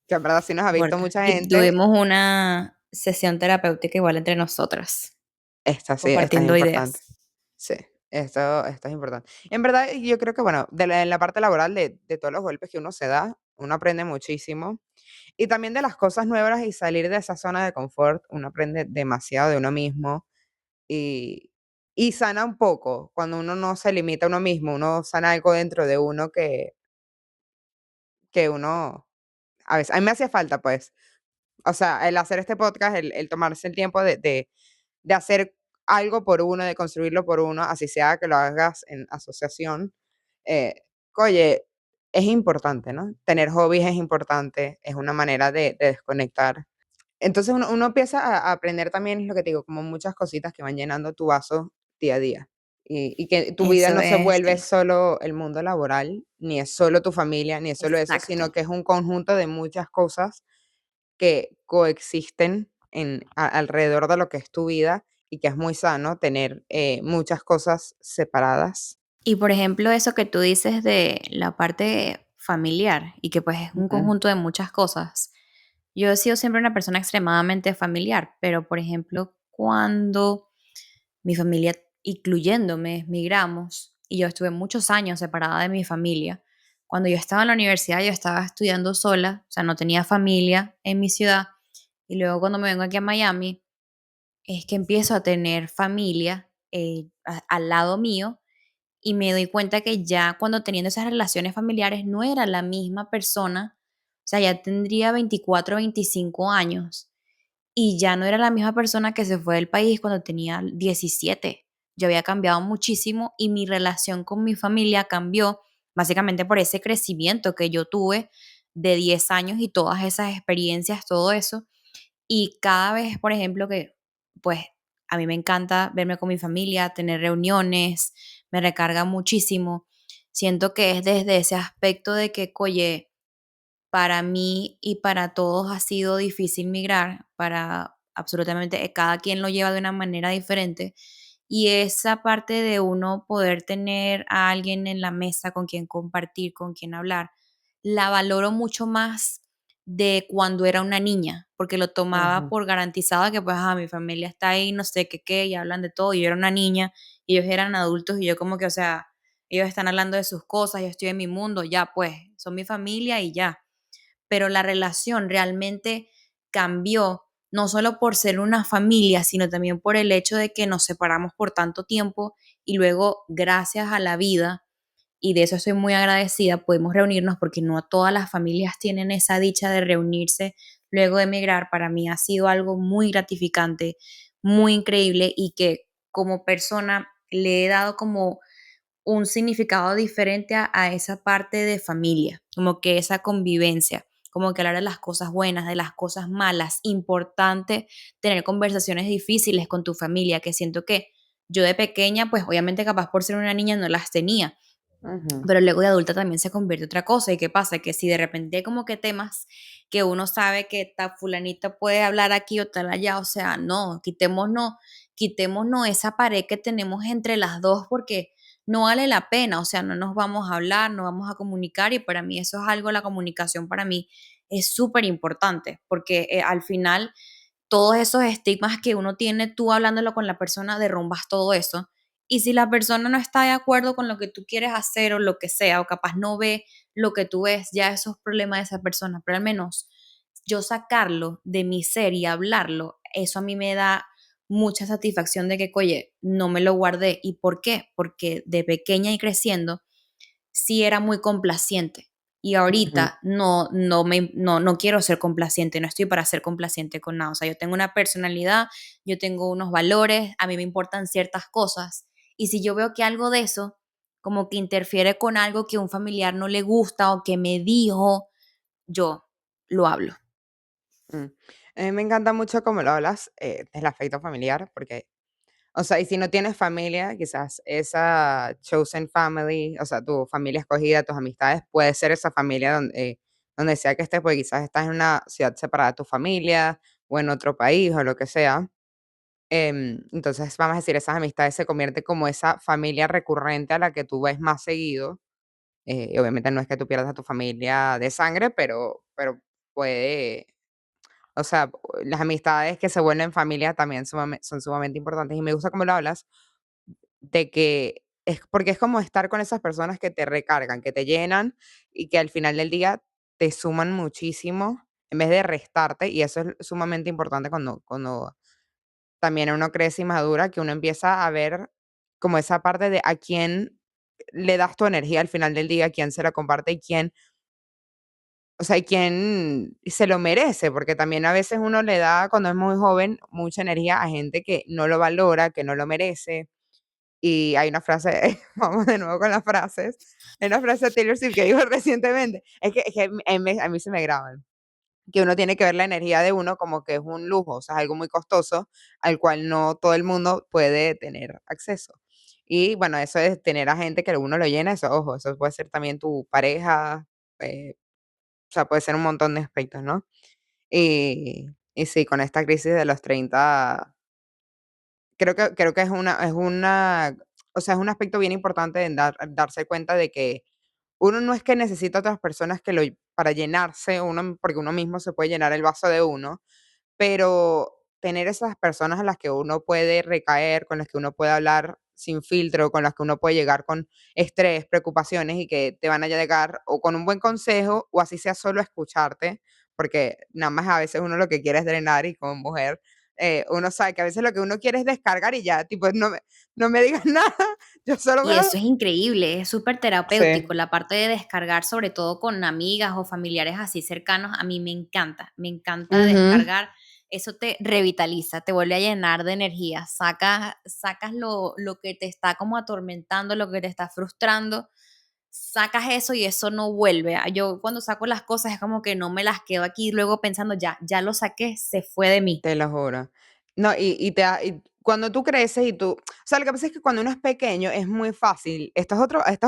Que en verdad sí nos ha visto Fuerte. mucha Y gente. tuvimos una sesión terapéutica igual entre nosotras, Esta sí, esta es compartiendo importante. ideas. Sí, esto es importante. En verdad, yo creo que, bueno, en la parte laboral de todos los golpes que uno se da, uno aprende muchísimo. Y también de las cosas nuevas y salir de esa zona de confort, uno aprende demasiado de uno mismo y, y sana un poco. Cuando uno no se limita a uno mismo, uno sana algo dentro de uno que uno, a veces, a mí me hacía falta, pues. O sea, el hacer este podcast, el tomarse el tiempo de hacer algo por uno, de construirlo por uno, así sea que lo hagas en asociación, eh, oye, es importante, ¿no? Tener hobbies es importante, es una manera de desconectar. Entonces uno empieza a aprender también, es lo que te digo, como muchas cositas que van llenando tu vaso día a día. Y que tu vida Eso no se es, vuelve sí, solo el mundo laboral, ni es solo tu familia, ni es solo eso, sino exacto. que es un conjunto de muchas cosas que coexisten alrededor de lo que es tu vida y que es muy sano tener muchas cosas separadas. Y por ejemplo, eso que tú dices de la parte familiar y que pues es un Ujú, conjunto de muchas cosas. Yo he sido siempre una persona extremadamente familiar, pero por ejemplo, cuando mi familia, incluyéndome, migramos y yo estuve muchos años separada de mi familia. Cuando yo estaba en la universidad, yo estaba estudiando sola, o sea, no tenía familia en mi ciudad. Y luego cuando me vengo aquí a Miami, es que empiezo a tener familia al lado mío y me doy cuenta que ya cuando teniendo esas relaciones familiares no era la misma persona, o sea, ya tendría 24, 25 años y ya no era la misma persona que se fue del país cuando tenía 17. Yo había cambiado muchísimo y mi relación con mi familia cambió básicamente por ese crecimiento que yo tuve de 10 años y todas esas experiencias, todo eso. Y cada vez, por ejemplo, que pues a mí me encanta verme con mi familia, tener reuniones, me recarga muchísimo. Siento que es desde ese aspecto de que, oye, para mí y para todos ha sido difícil migrar, para absolutamente cada quien lo lleva de una manera diferente. Y esa parte de uno poder tener a alguien en la mesa con quien compartir, con quien hablar, la valoro mucho más de cuando era una niña, porque lo tomaba ujú, por garantizado que pues mi familia está ahí, no sé qué, y hablan de todo, y yo era una niña, y ellos eran adultos, y yo como que, o sea, ellos están hablando de sus cosas, yo estoy en mi mundo, ya pues, son mi familia y ya, pero la relación realmente cambió, no solo por ser una familia, sino también por el hecho de que nos separamos por tanto tiempo y luego, gracias a la vida, y de eso estoy muy agradecida, podemos reunirnos porque no todas las familias tienen esa dicha de reunirse luego de emigrar. Para mí ha sido algo muy gratificante, muy increíble y que como persona le he dado como un significado diferente a esa parte de familia, como que esa convivencia, como que hablar de las cosas buenas, de las cosas malas, importante tener conversaciones difíciles con tu familia, que siento que yo de pequeña, pues obviamente capaz por ser una niña no las tenía, ujú, pero luego de adulta también se convierte en otra cosa. ¿Y qué pasa? Que si de repente hay como que temas que uno sabe que ta fulanita puede hablar aquí o tal allá, o sea, no, quitémonos esa pared que tenemos entre las dos porque no vale la pena, o sea, no nos vamos a hablar, no vamos a comunicar y para mí eso es algo, la comunicación para mí es súper importante porque al final todos esos estigmas que uno tiene, tú hablándolo con la persona, derrumbas todo eso. Y si la persona no está de acuerdo con lo que tú quieres hacer o lo que sea, o capaz no ve lo que tú ves, ya eso es problema de esa persona. Pero al menos yo sacarlo de mi ser y hablarlo, eso a mí me da mucha satisfacción de que, oye, no me lo guardé. ¿Y por qué? Porque de pequeña y creciendo, sí era muy complaciente. Y Ujú, ahorita no quiero ser complaciente, no estoy para ser complaciente con nada. O sea, yo tengo una personalidad, yo tengo unos valores, a mí me importan ciertas cosas. Y si yo veo que algo de eso como que interfiere con algo que a un familiar no le gusta o que me dijo, yo lo hablo. mm. A mí me encanta mucho cómo lo hablas, del afecto familiar, porque, o sea, y si no tienes familia, quizás esa chosen family, o sea, tu familia escogida, tus amistades, puede ser esa familia donde sea que estés, porque quizás estás en una ciudad separada de tu familia o en otro país o lo que sea. Entonces, vamos a decir, esas amistades se convierten como esa familia recurrente a la que tú ves más seguido. Y obviamente no es que tú pierdas a tu familia de sangre, pero puede, o sea, las amistades que se vuelven familia también son sumamente importantes. Y me gusta cómo lo hablas, de que es porque es como estar con esas personas que te recargan, que te llenan y que al final del día te suman muchísimo en vez de restarte. Y eso es sumamente importante cuando también uno crece y madura, que uno empieza a ver como esa parte de a quién le das tu energía al final del día, quién se la comparte y quién, o sea, y quién se lo merece, porque también a veces uno le da, cuando es muy joven, mucha energía a gente que no lo valora, que no lo merece. Y hay una frase, vamos de nuevo con las frases, hay una frase de Taylor Swift que dijo recientemente, es que a mí se me graban, que uno tiene que ver la energía de uno como que es un lujo, o sea, es algo muy costoso al cual no todo el mundo puede tener acceso. Y bueno, eso es tener a gente que uno lo llena, eso, ojo, eso puede ser también tu pareja, o sea, puede ser un montón de aspectos, ¿no? Y sí, con esta crisis de los 30 creo que es una, o sea, es un aspecto bien importante en darse cuenta de que uno no es que necesita a otras personas que lo para llenarse, uno porque uno mismo se puede llenar el vaso de uno, pero tener esas personas a las que uno puede recaer, con las que uno puede hablar sin filtro, con las que uno puede llegar con estrés, preocupaciones y que te van a llegar o con un buen consejo o así sea solo escucharte, porque nada más a veces uno lo que quiere es drenar y como mujer, uno sabe que a veces lo que uno quiere es descargar y ya, tipo, no me digas nada, yo solo Y eso veo. es increíble, es súper terapéutico. Sí. La parte de descargar, sobre todo con amigas o familiares así cercanos, a mí me encanta Ujú. descargar. Eso te revitaliza, te vuelve a llenar de energía. Sacas lo que te está como atormentando, lo que te está frustrando, sacas eso y eso no vuelve. Yo cuando saco las cosas es como que no me las quedo aquí luego pensando, ya lo saqué, se fue de mí. Te lo juro. No, y cuando tú creces y tú, o sea, lo que pasa es que cuando uno es pequeño es muy fácil. Esta es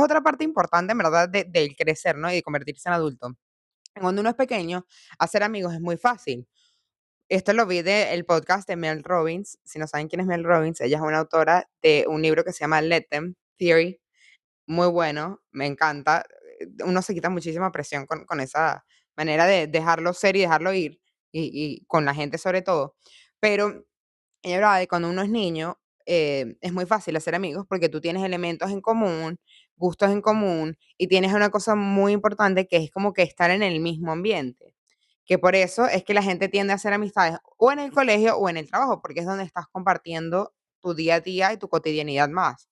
otra parte importante, en verdad, del crecer, ¿no? Y de convertirse en adulto. Cuando uno es pequeño, hacer amigos es muy fácil. Esto lo vi del podcast de Mel Robbins. Si no saben quién es Mel Robbins, ella es una autora de un libro que se llama Let Them Theory. Muy bueno, me encanta. Uno se quita muchísima presión con esa manera de dejarlo ser y dejarlo ir, y con la gente sobre todo. Pero ella hablaba de cuando uno es niño, es muy fácil hacer amigos porque tú tienes elementos en común, gustos en común y tienes una cosa muy importante que es como que estar en el mismo ambiente. Que por eso es que la gente tiende a hacer amistades o en el colegio o en el trabajo, porque es donde estás compartiendo tu día a día y tu cotidianidad más.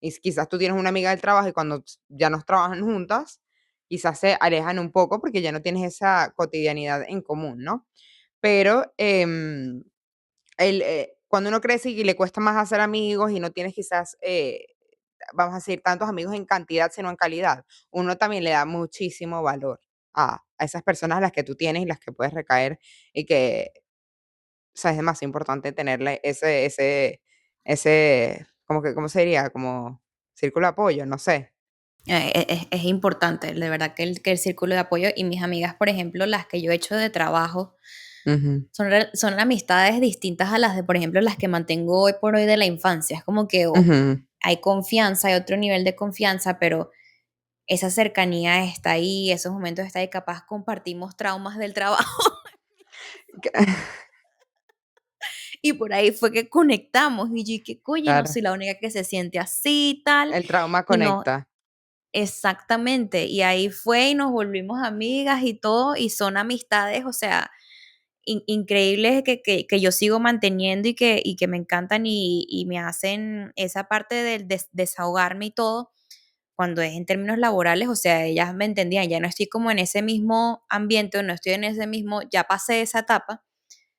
Y quizás tú tienes una amiga del trabajo y cuando ya no trabajan juntas, quizás se alejan un poco porque ya no tienes esa cotidianidad en común, ¿no? Pero cuando uno crece y le cuesta más hacer amigos y no tienes quizás, vamos a decir, tantos amigos en cantidad, sino en calidad, uno también le da muchísimo valor a esas personas a las que tú tienes y las que puedes recaer y que, o sea, es demasiado importante tenerle ese, como que, ¿cómo se diría? Como círculo de apoyo, no sé. Es importante, de verdad que el círculo de apoyo y mis amigas, por ejemplo, las que yo he hecho de trabajo, Ujú, son amistades distintas a las de, por ejemplo, las que mantengo hoy por hoy de la infancia. Es como que ujú. hay confianza, hay otro nivel de confianza, pero esa cercanía está ahí, esos momentos está ahí, capaz compartimos traumas del trabajo y por ahí fue que conectamos y yo dije, oye, no Claro, soy la única que se siente así y tal, el trauma y no, conecta. exactamente, y ahí fue y nos volvimos amigas y todo, y son amistades, o sea, increíbles que yo sigo manteniendo y que me encantan y me hacen esa parte del desahogarme y todo, cuando es en términos laborales, o sea, ellas me entendían, ya no estoy como en ese mismo ambiente, no estoy en ese mismo, ya pasé esa etapa,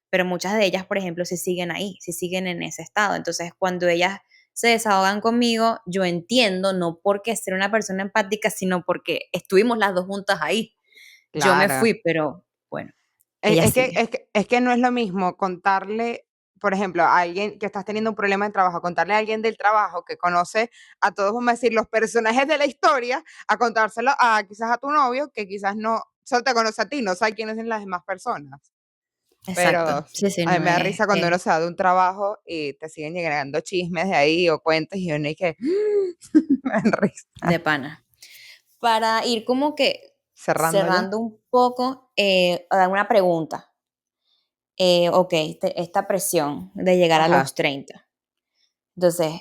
pero muchas de ellas, por ejemplo, sí siguen ahí, sí siguen en ese estado. Entonces, cuando ellas se desahogan conmigo, yo entiendo, no porque ser una persona empática, sino porque estuvimos las dos juntas ahí. Yo me Claro. fui, pero bueno, Es ella es que sigue. es que es que no es lo mismo contarle, por ejemplo, a alguien que estás teniendo un problema de trabajo, contarle a alguien del trabajo que conoce a todos, vamos a decir, los personajes de la historia, a contárselo a quizás a tu novio, que quizás no solo te conoce a ti, no sabe quiénes son las demás personas. Exacto. Pero Sí, sí, a mí no me da risa cuando es uno se va de un trabajo y te siguen llegando chismes de ahí o cuentos y uno y que me dan de risa. pana. Para ir como que Cerrando ya. cerrando un poco, alguna pregunta. Ok, esta presión de llegar a los Ajá. 30. Entonces,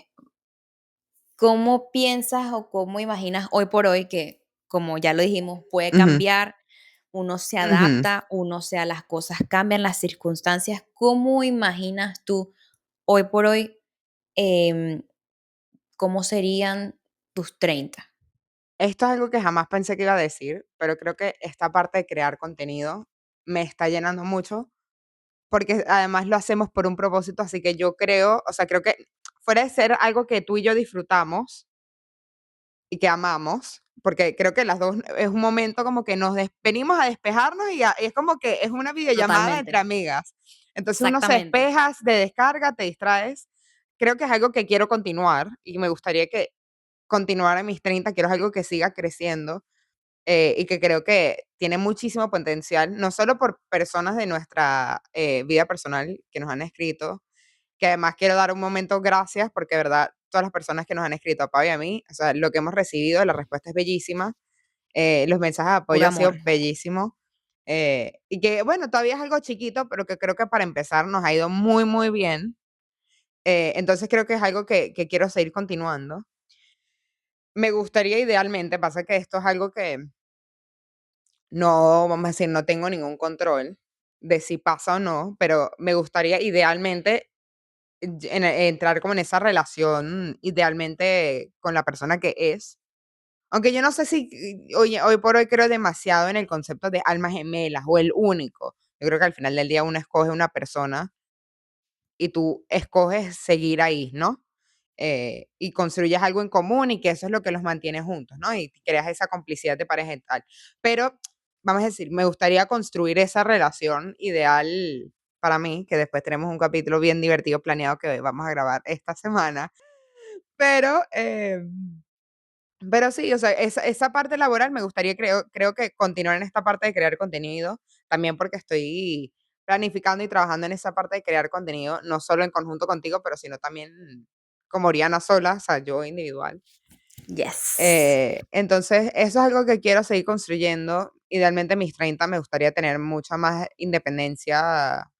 ¿cómo piensas o cómo imaginas hoy por hoy que, como ya lo dijimos, puede Ujú, cambiar, uno se ujú. adapta, uno, o sea, las cosas cambian, las circunstancias? ¿Cómo imaginas tú hoy por hoy em, cómo serían tus 30? Esto es algo que jamás pensé que iba a decir, pero creo que esta parte de crear contenido me está llenando mucho, porque además lo hacemos por un propósito, así que yo creo, o sea, creo que fuera de ser algo que tú y yo disfrutamos y que amamos, porque creo que las 2 es un momento como que venimos a despejarnos y es como que es una videollamada entre Totalmente, amigas. Entonces uno se exactamente. despeja, te descarga, te distraes. Creo que es algo que quiero continuar y me gustaría que continuara en mis 30, quiero algo que siga creciendo, y que creo que tiene muchísimo potencial, no solo por personas de nuestra, vida personal que nos han escrito, que además quiero dar un momento gracias, porque de verdad todas las personas que nos han escrito a Pau y a mí, o sea, lo que hemos recibido, la respuesta es bellísima, los mensajes de Puro apoyo han amor. sido bellísimos, y que bueno, todavía es algo chiquito, pero que creo que para empezar nos ha ido muy, muy bien. Entonces creo que es algo que quiero seguir continuando. Me gustaría idealmente, pasa que esto es algo que no, vamos a decir, no tengo ningún control de si pasa o no, pero me gustaría idealmente entrar como en esa relación, idealmente con la persona que es. Aunque yo no sé si hoy por hoy creo demasiado en el concepto de almas gemelas o el único. Yo creo que al final del día uno escoge una persona y tú escoges seguir ahí, ¿no? Y construyes algo en común y que eso es lo que los mantiene juntos, ¿no? Y creas esa complicidad de pareja y tal. Pero, vamos a decir, me gustaría construir esa relación ideal para mí, que después tenemos un capítulo bien divertido planeado que vamos a grabar esta semana. Pero, pero sí, o sea, esa parte laboral me gustaría, creo que continuar en esta parte de crear contenido, también porque estoy planificando y trabajando en esa parte de crear contenido, no solo en conjunto contigo, pero sino también como Oriana sola, o sea, yo individual. Yes. Entonces, eso es algo que quiero seguir construyendo. Idealmente, en mis 30 me gustaría tener mucha más independencia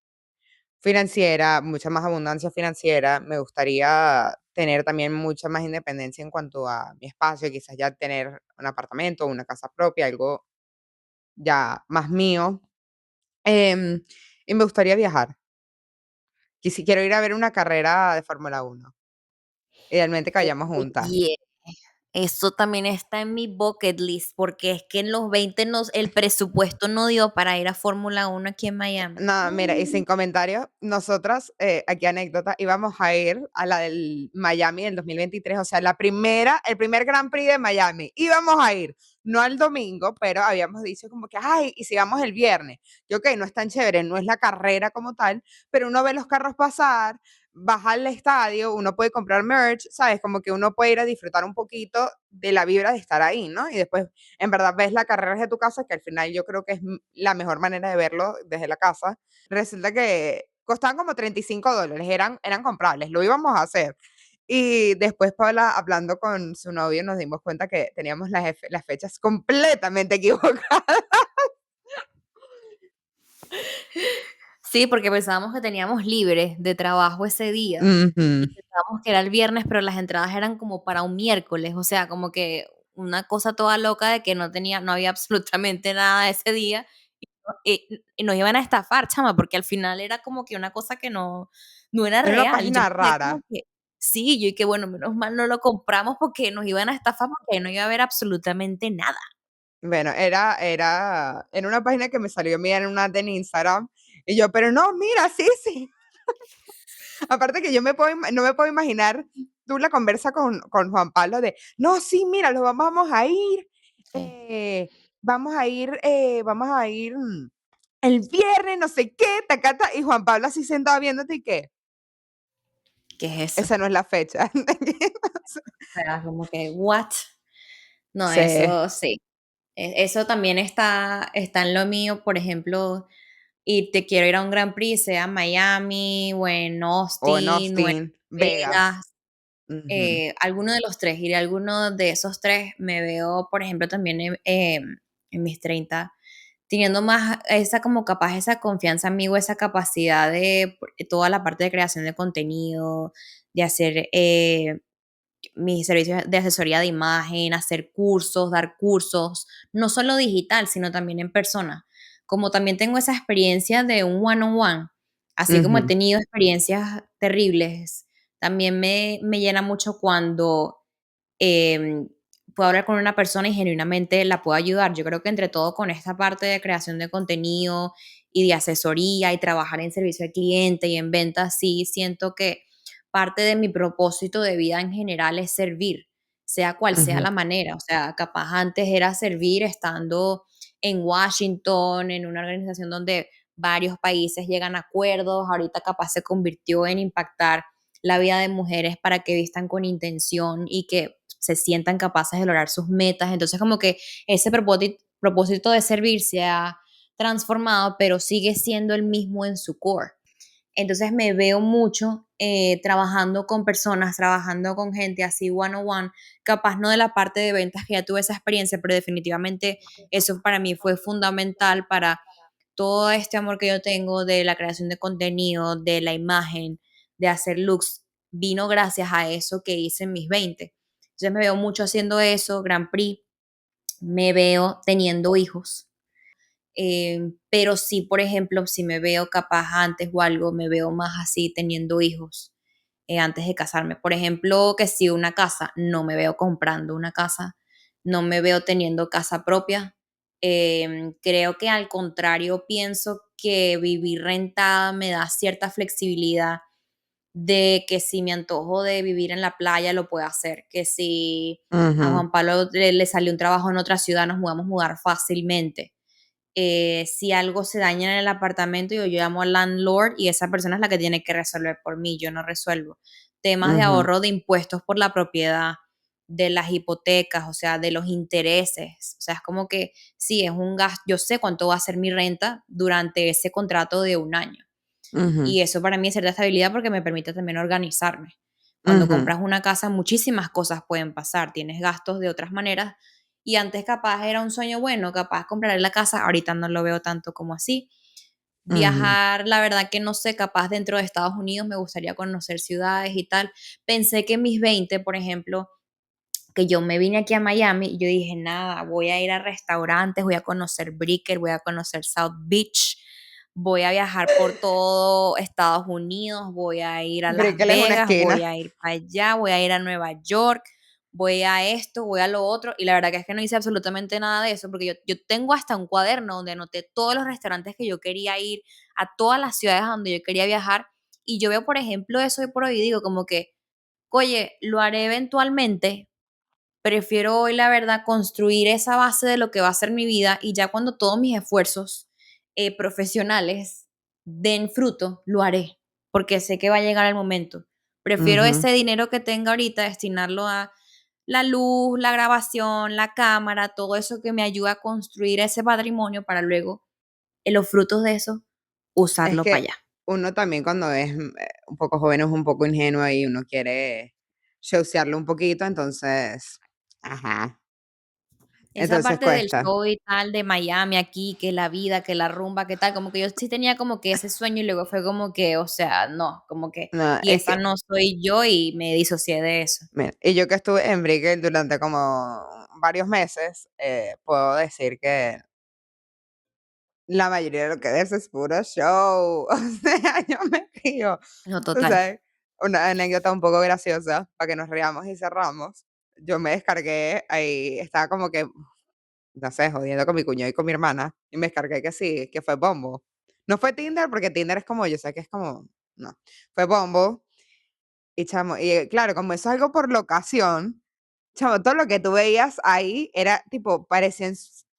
financiera, mucha más abundancia financiera. Me gustaría tener también mucha más independencia en cuanto a mi espacio, quizás ya tener un apartamento, una casa propia, algo ya más mío. Em, y me gustaría viajar. Y si quiero ir a ver una carrera de Fórmula 1, idealmente que vayamos juntas. Oye, eso también está en mi bucket list, porque es que en los 20 el presupuesto no dio para ir a Fórmula 1 aquí en Miami. No, mira, y sin comentarios, nosotras, aquí anécdota, íbamos a ir a la del Miami del 2023, o sea, el primer Grand Prix de Miami. Íbamos a ir, no al domingo, pero habíamos dicho como que, ay, y si vamos el viernes. Yo, ok, no es tan chévere, no es la carrera como tal, pero uno ve los carros pasar, baja al estadio, uno puede comprar merch, ¿sabes? Como que uno puede ir a disfrutar un poquito de la vibra de estar ahí, ¿no? Y después en verdad ves la carrera desde tu casa, que al final yo creo que es la mejor manera de verlo desde la casa. Resulta que costaban como $35, eran comprables, lo íbamos a hacer. Y después Paula, hablando con su novio, nos dimos cuenta que teníamos las fechas completamente equivocadas. Sí, porque pensábamos que teníamos libre de trabajo ese día y Ujú. pensábamos que era el viernes, pero las entradas eran como para un miércoles, o sea, como que una cosa toda loca de que no había absolutamente nada ese día y nos iban a estafar, chama, porque al final era como que una cosa que no era Era una real. Yo página me quedé como rara. que, Sí, yo y que bueno, menos mal no lo compramos porque nos iban a estafar, porque no iba a haber absolutamente nada. Bueno, era una página que me salió a mí en una de Instagram, y yo, pero no, mira, sí, sí. Aparte que yo no me puedo imaginar tú la conversa con Juan Pablo de, no, sí, mira, lo vamos a ir, ¿Qué? vamos a ir el viernes, no sé qué, tacata, y Juan Pablo así sentado viéndote y que, ¿Qué es eso? esa no es la fecha. O sea, como que, ¿what? No, Sí, eso sí. Eso también está en lo mío, por ejemplo, y te quiero ir a un Grand Prix, sea en Miami, o en o en Austin, o en Austin, Vegas. Vegas, Ujú, alguno de los 3, iré a alguno de esos 3. Me veo, por ejemplo, también en mis 30 teniendo más esa como capaz, esa confianza en mí o esa capacidad de toda la parte de creación de contenido, de hacer, mis servicios de asesoría de imagen, hacer cursos, dar cursos, no solo digital, sino también en persona. Como también tengo esa experiencia de un one-on-one, así como he ujú, tenido experiencias terribles, también me llena mucho cuando em, puedo hablar con una persona y genuinamente la puedo ayudar. Yo creo que entre todo con esta parte de creación de contenido y de asesoría y trabajar en servicio al cliente y en ventas, sí siento que parte de mi propósito de vida en general es servir, sea cual sea ujú, la manera. O sea, capaz antes era servir estando en Washington, en una organización donde varios países llegan a acuerdos, ahorita capaz se convirtió en impactar la vida de mujeres para que vistan con intención y que se sientan capaces de lograr sus metas. Entonces, como que ese propósito de servir se ha transformado, pero sigue siendo el mismo en su core. Entonces me veo mucho trabajando con personas, trabajando con gente así one on one, capaz no de la parte de ventas que ya tuve esa experiencia, pero definitivamente eso para mí fue fundamental para todo este amor que yo tengo de la creación de contenido, de la imagen, de hacer looks, vino gracias a eso que hice en mis 20. Entonces me veo mucho haciendo eso, Grand Prix, me veo teniendo hijos, pero sí, por ejemplo, si me veo capaz antes o algo, me veo más así teniendo hijos antes de casarme. Por ejemplo, que si una casa, no me veo comprando una casa, no me veo teniendo casa propia. Creo que al contrario, pienso que vivir rentada me da cierta flexibilidad de que si me antojo de vivir en la playa lo puedo hacer, que si a ujú, Juan Pablo le salió un trabajo en otra ciudad nos podemos mudar fácilmente. Si algo se daña en el apartamento, yo llamo al landlord y esa persona es la que tiene que resolver por mí, yo no resuelvo. Temas de ujú, ahorro de impuestos por la propiedad, de las hipotecas, o sea, de los intereses. O sea, es como que sí, es un gasto, yo sé cuánto va a ser mi renta durante ese contrato de un año. ujú, Y eso para mí es cierta estabilidad porque me permite también organizarme. Cuando ujú, compras una casa, muchísimas cosas pueden pasar. Tienes gastos de otras maneras. Y antes capaz era un sueño bueno, capaz comprar la casa, ahorita no lo veo tanto como así. ujú, Viajar, la verdad que no sé, capaz dentro de Estados Unidos me gustaría conocer ciudades y tal. Pensé que en mis 20, por ejemplo, que yo me vine aquí a Miami y yo dije, nada, voy a ir a restaurantes, voy a conocer Brickell, voy a conocer South Beach, voy a viajar por todo Estados Unidos, voy a ir a Las Brickell es una Vegas, voy esquina. a ir para allá, voy a ir a Nueva York, voy a esto, voy a lo otro. Y la verdad que es que no hice absolutamente nada de eso, porque yo tengo hasta un cuaderno donde anoté todos los restaurantes que yo quería ir, a todas las ciudades a donde yo quería viajar. Y yo veo, por ejemplo, eso hoy por hoy y digo como que, oye, lo haré eventualmente, prefiero hoy, la verdad, construir esa base de lo que va a ser mi vida y ya cuando todos mis esfuerzos profesionales den fruto, lo haré, porque sé que va a llegar el momento. Prefiero Ujú, ese dinero que tenga ahorita destinarlo a la luz, la grabación, la cámara, todo eso que me ayuda a construir ese patrimonio para luego, en los frutos de eso, es usarlo para que allá. uno también cuando es, un poco joven es un poco ingenuo y uno quiere showcearlo un poquito, entonces ajá, Esa entonces parte del cuesta. show y tal de Miami aquí, que la vida, que la rumba, que tal, como que yo sí tenía como que ese sueño y luego fue como que, o sea, no, como que, No, y es esa que, no soy yo y me disocié de eso. mira, y yo que estuve en Brickell durante como varios meses, puedo decir que la mayoría de lo que ves es puro show. O sea, yo me río. No, Tú total. sabes, una anécdota un poco graciosa para que nos riamos y cerramos. Yo me descargué, ahí estaba como que, no sé, jodiendo con mi cuñado y con mi hermana, y me descargué que sí, que fue Bumble. No fue Tinder, porque Tinder es como, yo sé que es como, no, fue Bumble, y chamo, y claro, como eso es algo por locación, chamo, todo lo que tú veías ahí era tipo, parecían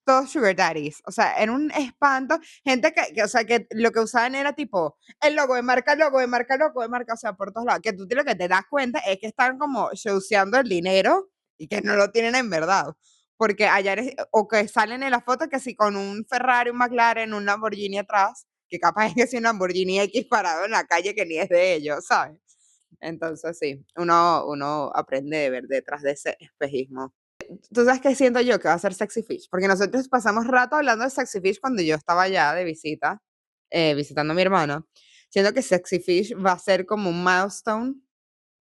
todos sugar daddies. O sea, era un espanto. Gente o sea, que lo que usaban era tipo, el logo de marca, el logo de marca, el logo de marca, o sea, por todos lados. Que tú lo que te das cuenta es que están como showseando el dinero y que no lo tienen en verdad. Porque allá eres, o que salen en la foto que si con un Ferrari, un McLaren, un Lamborghini atrás, que capaz es que si un Lamborghini X parado en la calle que ni es de ellos, ¿sabes? Entonces sí, uno aprende de ver detrás de ese espejismo. ¿Tú sabes qué siento yo que va a ser Sexy Fish? Porque nosotros pasamos rato hablando de Sexy Fish cuando yo estaba allá de visita, visitando a mi hermano. Siento que Sexy Fish va a ser como un milestone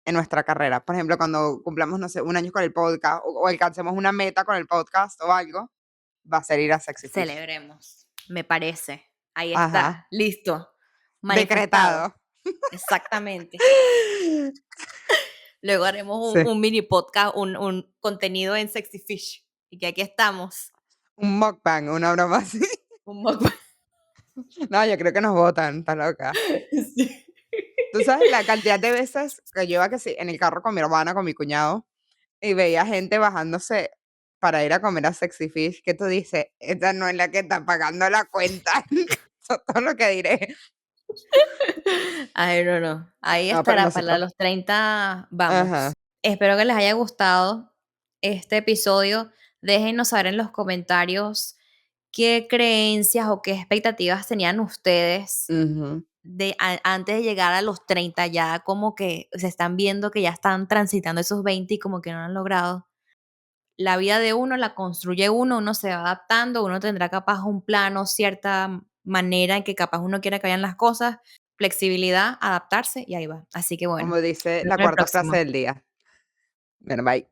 en nuestra carrera. Por ejemplo, cuando cumplamos, no sé, un año con el podcast o alcancemos una meta con el podcast o algo, va a ser ir a Sexy Fish. Celebremos, me parece. Ahí Ajá. está, listo, manifestado. Decretado. Exactamente. Luego haremos Sí. un mini podcast, un contenido en Sexy Fish. Y que aquí estamos. Un mukbang, una broma así. Un mukbang. No, yo creo que nos votan, está loca. Sí. Tú sabes la cantidad de veces que yo iba que sí, en el carro con mi hermana, con mi cuñado, y veía gente bajándose para ir a comer a Sexy Fish, que tú dices, esta no es la que está pagando la cuenta. Eso es todo lo que diré. Ay, no. Ahí No, pero estará para nosotros, los 30 ajá. vamos. Espero que les haya gustado este episodio. Déjenos saber en los comentarios qué creencias o qué expectativas tenían ustedes Ujú. antes de llegar a los 30, ya como que se están viendo que ya están transitando esos 20 y como que no lo han logrado. La vida de uno la construye uno, uno se va adaptando, uno tendrá capaz un plano, cierta manera en que capaz uno quiera que vayan las cosas, flexibilidad, adaptarse y ahí va. Así que bueno, Como dice nos la vemos en el cuarta frase próximo. del día. Bueno, bye.